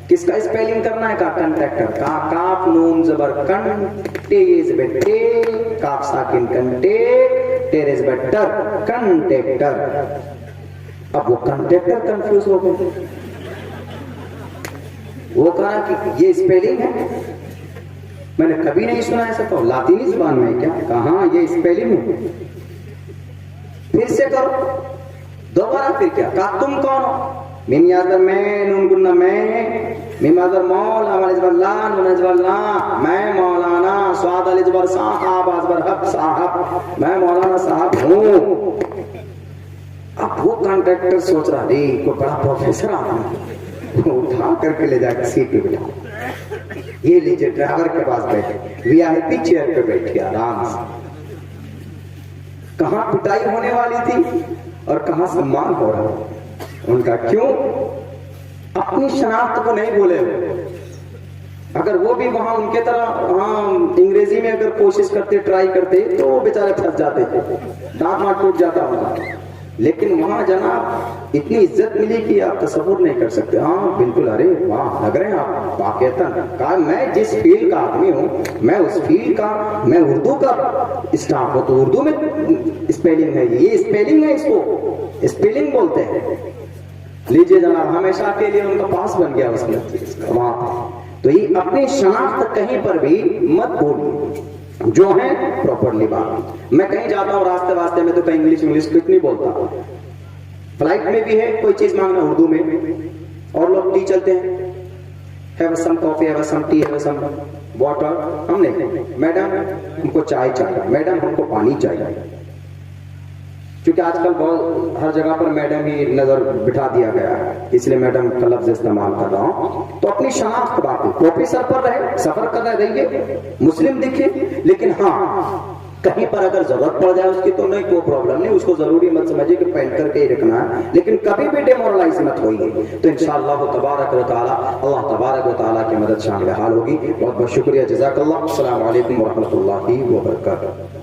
کس کا اسپیلنگ کرنا ہے؟ کہا کنڈکٹر۔ کہا کاف نون زبر کن، ٹیز بیٹے، کاف ساکن کنٹیک، ٹیرز بیٹر، کنٹیکٹر۔ اب وہ کنٹیکٹر کنفیوز ہو گئے، وہ کہا کہ یہ اسپیلنگ ہے، میں نے کبھی نہیں سنا ایسا، تو لاطینی زبان میں کیا؟ کہاں یہ اسپیلنگ ہے، پھر سے کرو، دوبارہ پھر کیا؟ کہا تم کون ہو؟ میم یادر میں، نون گنہ میں، میم یادر مولا، والی زبر لان، ون زبر لا، میں مولانا، سواد علی زبر صاحب، زبر حق صاحب، میں مولانا صاحب ہوں۔ اب وہ کنڈکٹر سوچ رہا رے کوئی بڑا پروفیسر آدمی، اٹھا کر کے لے جا کے سیٹ پہ بٹھا، یہ لیجیے ڈرائیور کے پاس بیٹھے، VIP چیئر پہ بیٹھے آرام سے۔ کہاں پٹائی ہونے والی تھی اور کہاں سمان ہو رہا ہے ان کا، کیوں؟ اپنی شناخت کو نہیں بولے ہوئے۔ اگر وہ بھی وہاں ان کے طرح وہاں انگریزی میں اگر کوشش کرتے، ٹرائی کرتے، تو وہ بیچارے پھنس جاتے تھے، دانت ماں ٹوٹ جاتا ہوگا۔ لیکن وہاں جناب اتنی عزت ملی کہ آپ تصور نہیں کر سکتے۔ ہاں بالکل، ارے واہ لگ رہے ہیں آپ واقعتاً۔ کہا میں جس فیلڈ کا آدمی ہوں، میں اس فیلڈ کا، میں اردو کا اسٹاف ہوں، تو اردو میں اسپیلنگ ہے، یہ اسپیلنگ ہے، اس کو اسپیلنگ بولتے ہیں۔ لیجیے جناب، ہمیشہ کے لیے ان کا پاس بن گیا اس میں وہاں۔ تو یہ اپنی شناخت کہیں پر بھی مت بھولو، جو ہے پراپرلی بات۔ میں کہیں جاتا ہوں راستے واسطے میں تو کہیں انگلش کچھ نہیں بولتا، فلائٹ میں بھی ہے کوئی چیز مانگنا اردو میں، اور لوگ ٹی چلتے ہیں، have some coffee, have some T, have some water, ہم نہیں، میڈم ہم کو چائے چاہیے، میڈم ہم کو پانی چاہیے۔ چونکہ آج کل بہت ہر جگہ پر میڈم ہی نظر بٹھا دیا گیا ہے، اس لیے میڈم کا لفظ استعمال کر رہا ہوں. تو اپنی شناخت کا بات ہے، ٹوپی سر پر رہے، سفر کر رہیے، مسلم دکھے، لیکن ہاں کہیں پر اگر ضرورت پڑ جائے اس کی تو نہیں، کوئی پرابلم نہیں، اس کو ضروری مت سمجھے کہ پہن کر کے ہی رکھنا ہے، لیکن کبھی بھی ڈیمورلائز مت ہوئیے. تو انشاءاللہ تبارک و تعالی اللہ تبارک و تعالی کی مدد شامل حال ہوگی. بہت بہت شکریہ، جزاک اللہ. السلام علیکم ورحمۃ اللہ وبرکاتہ.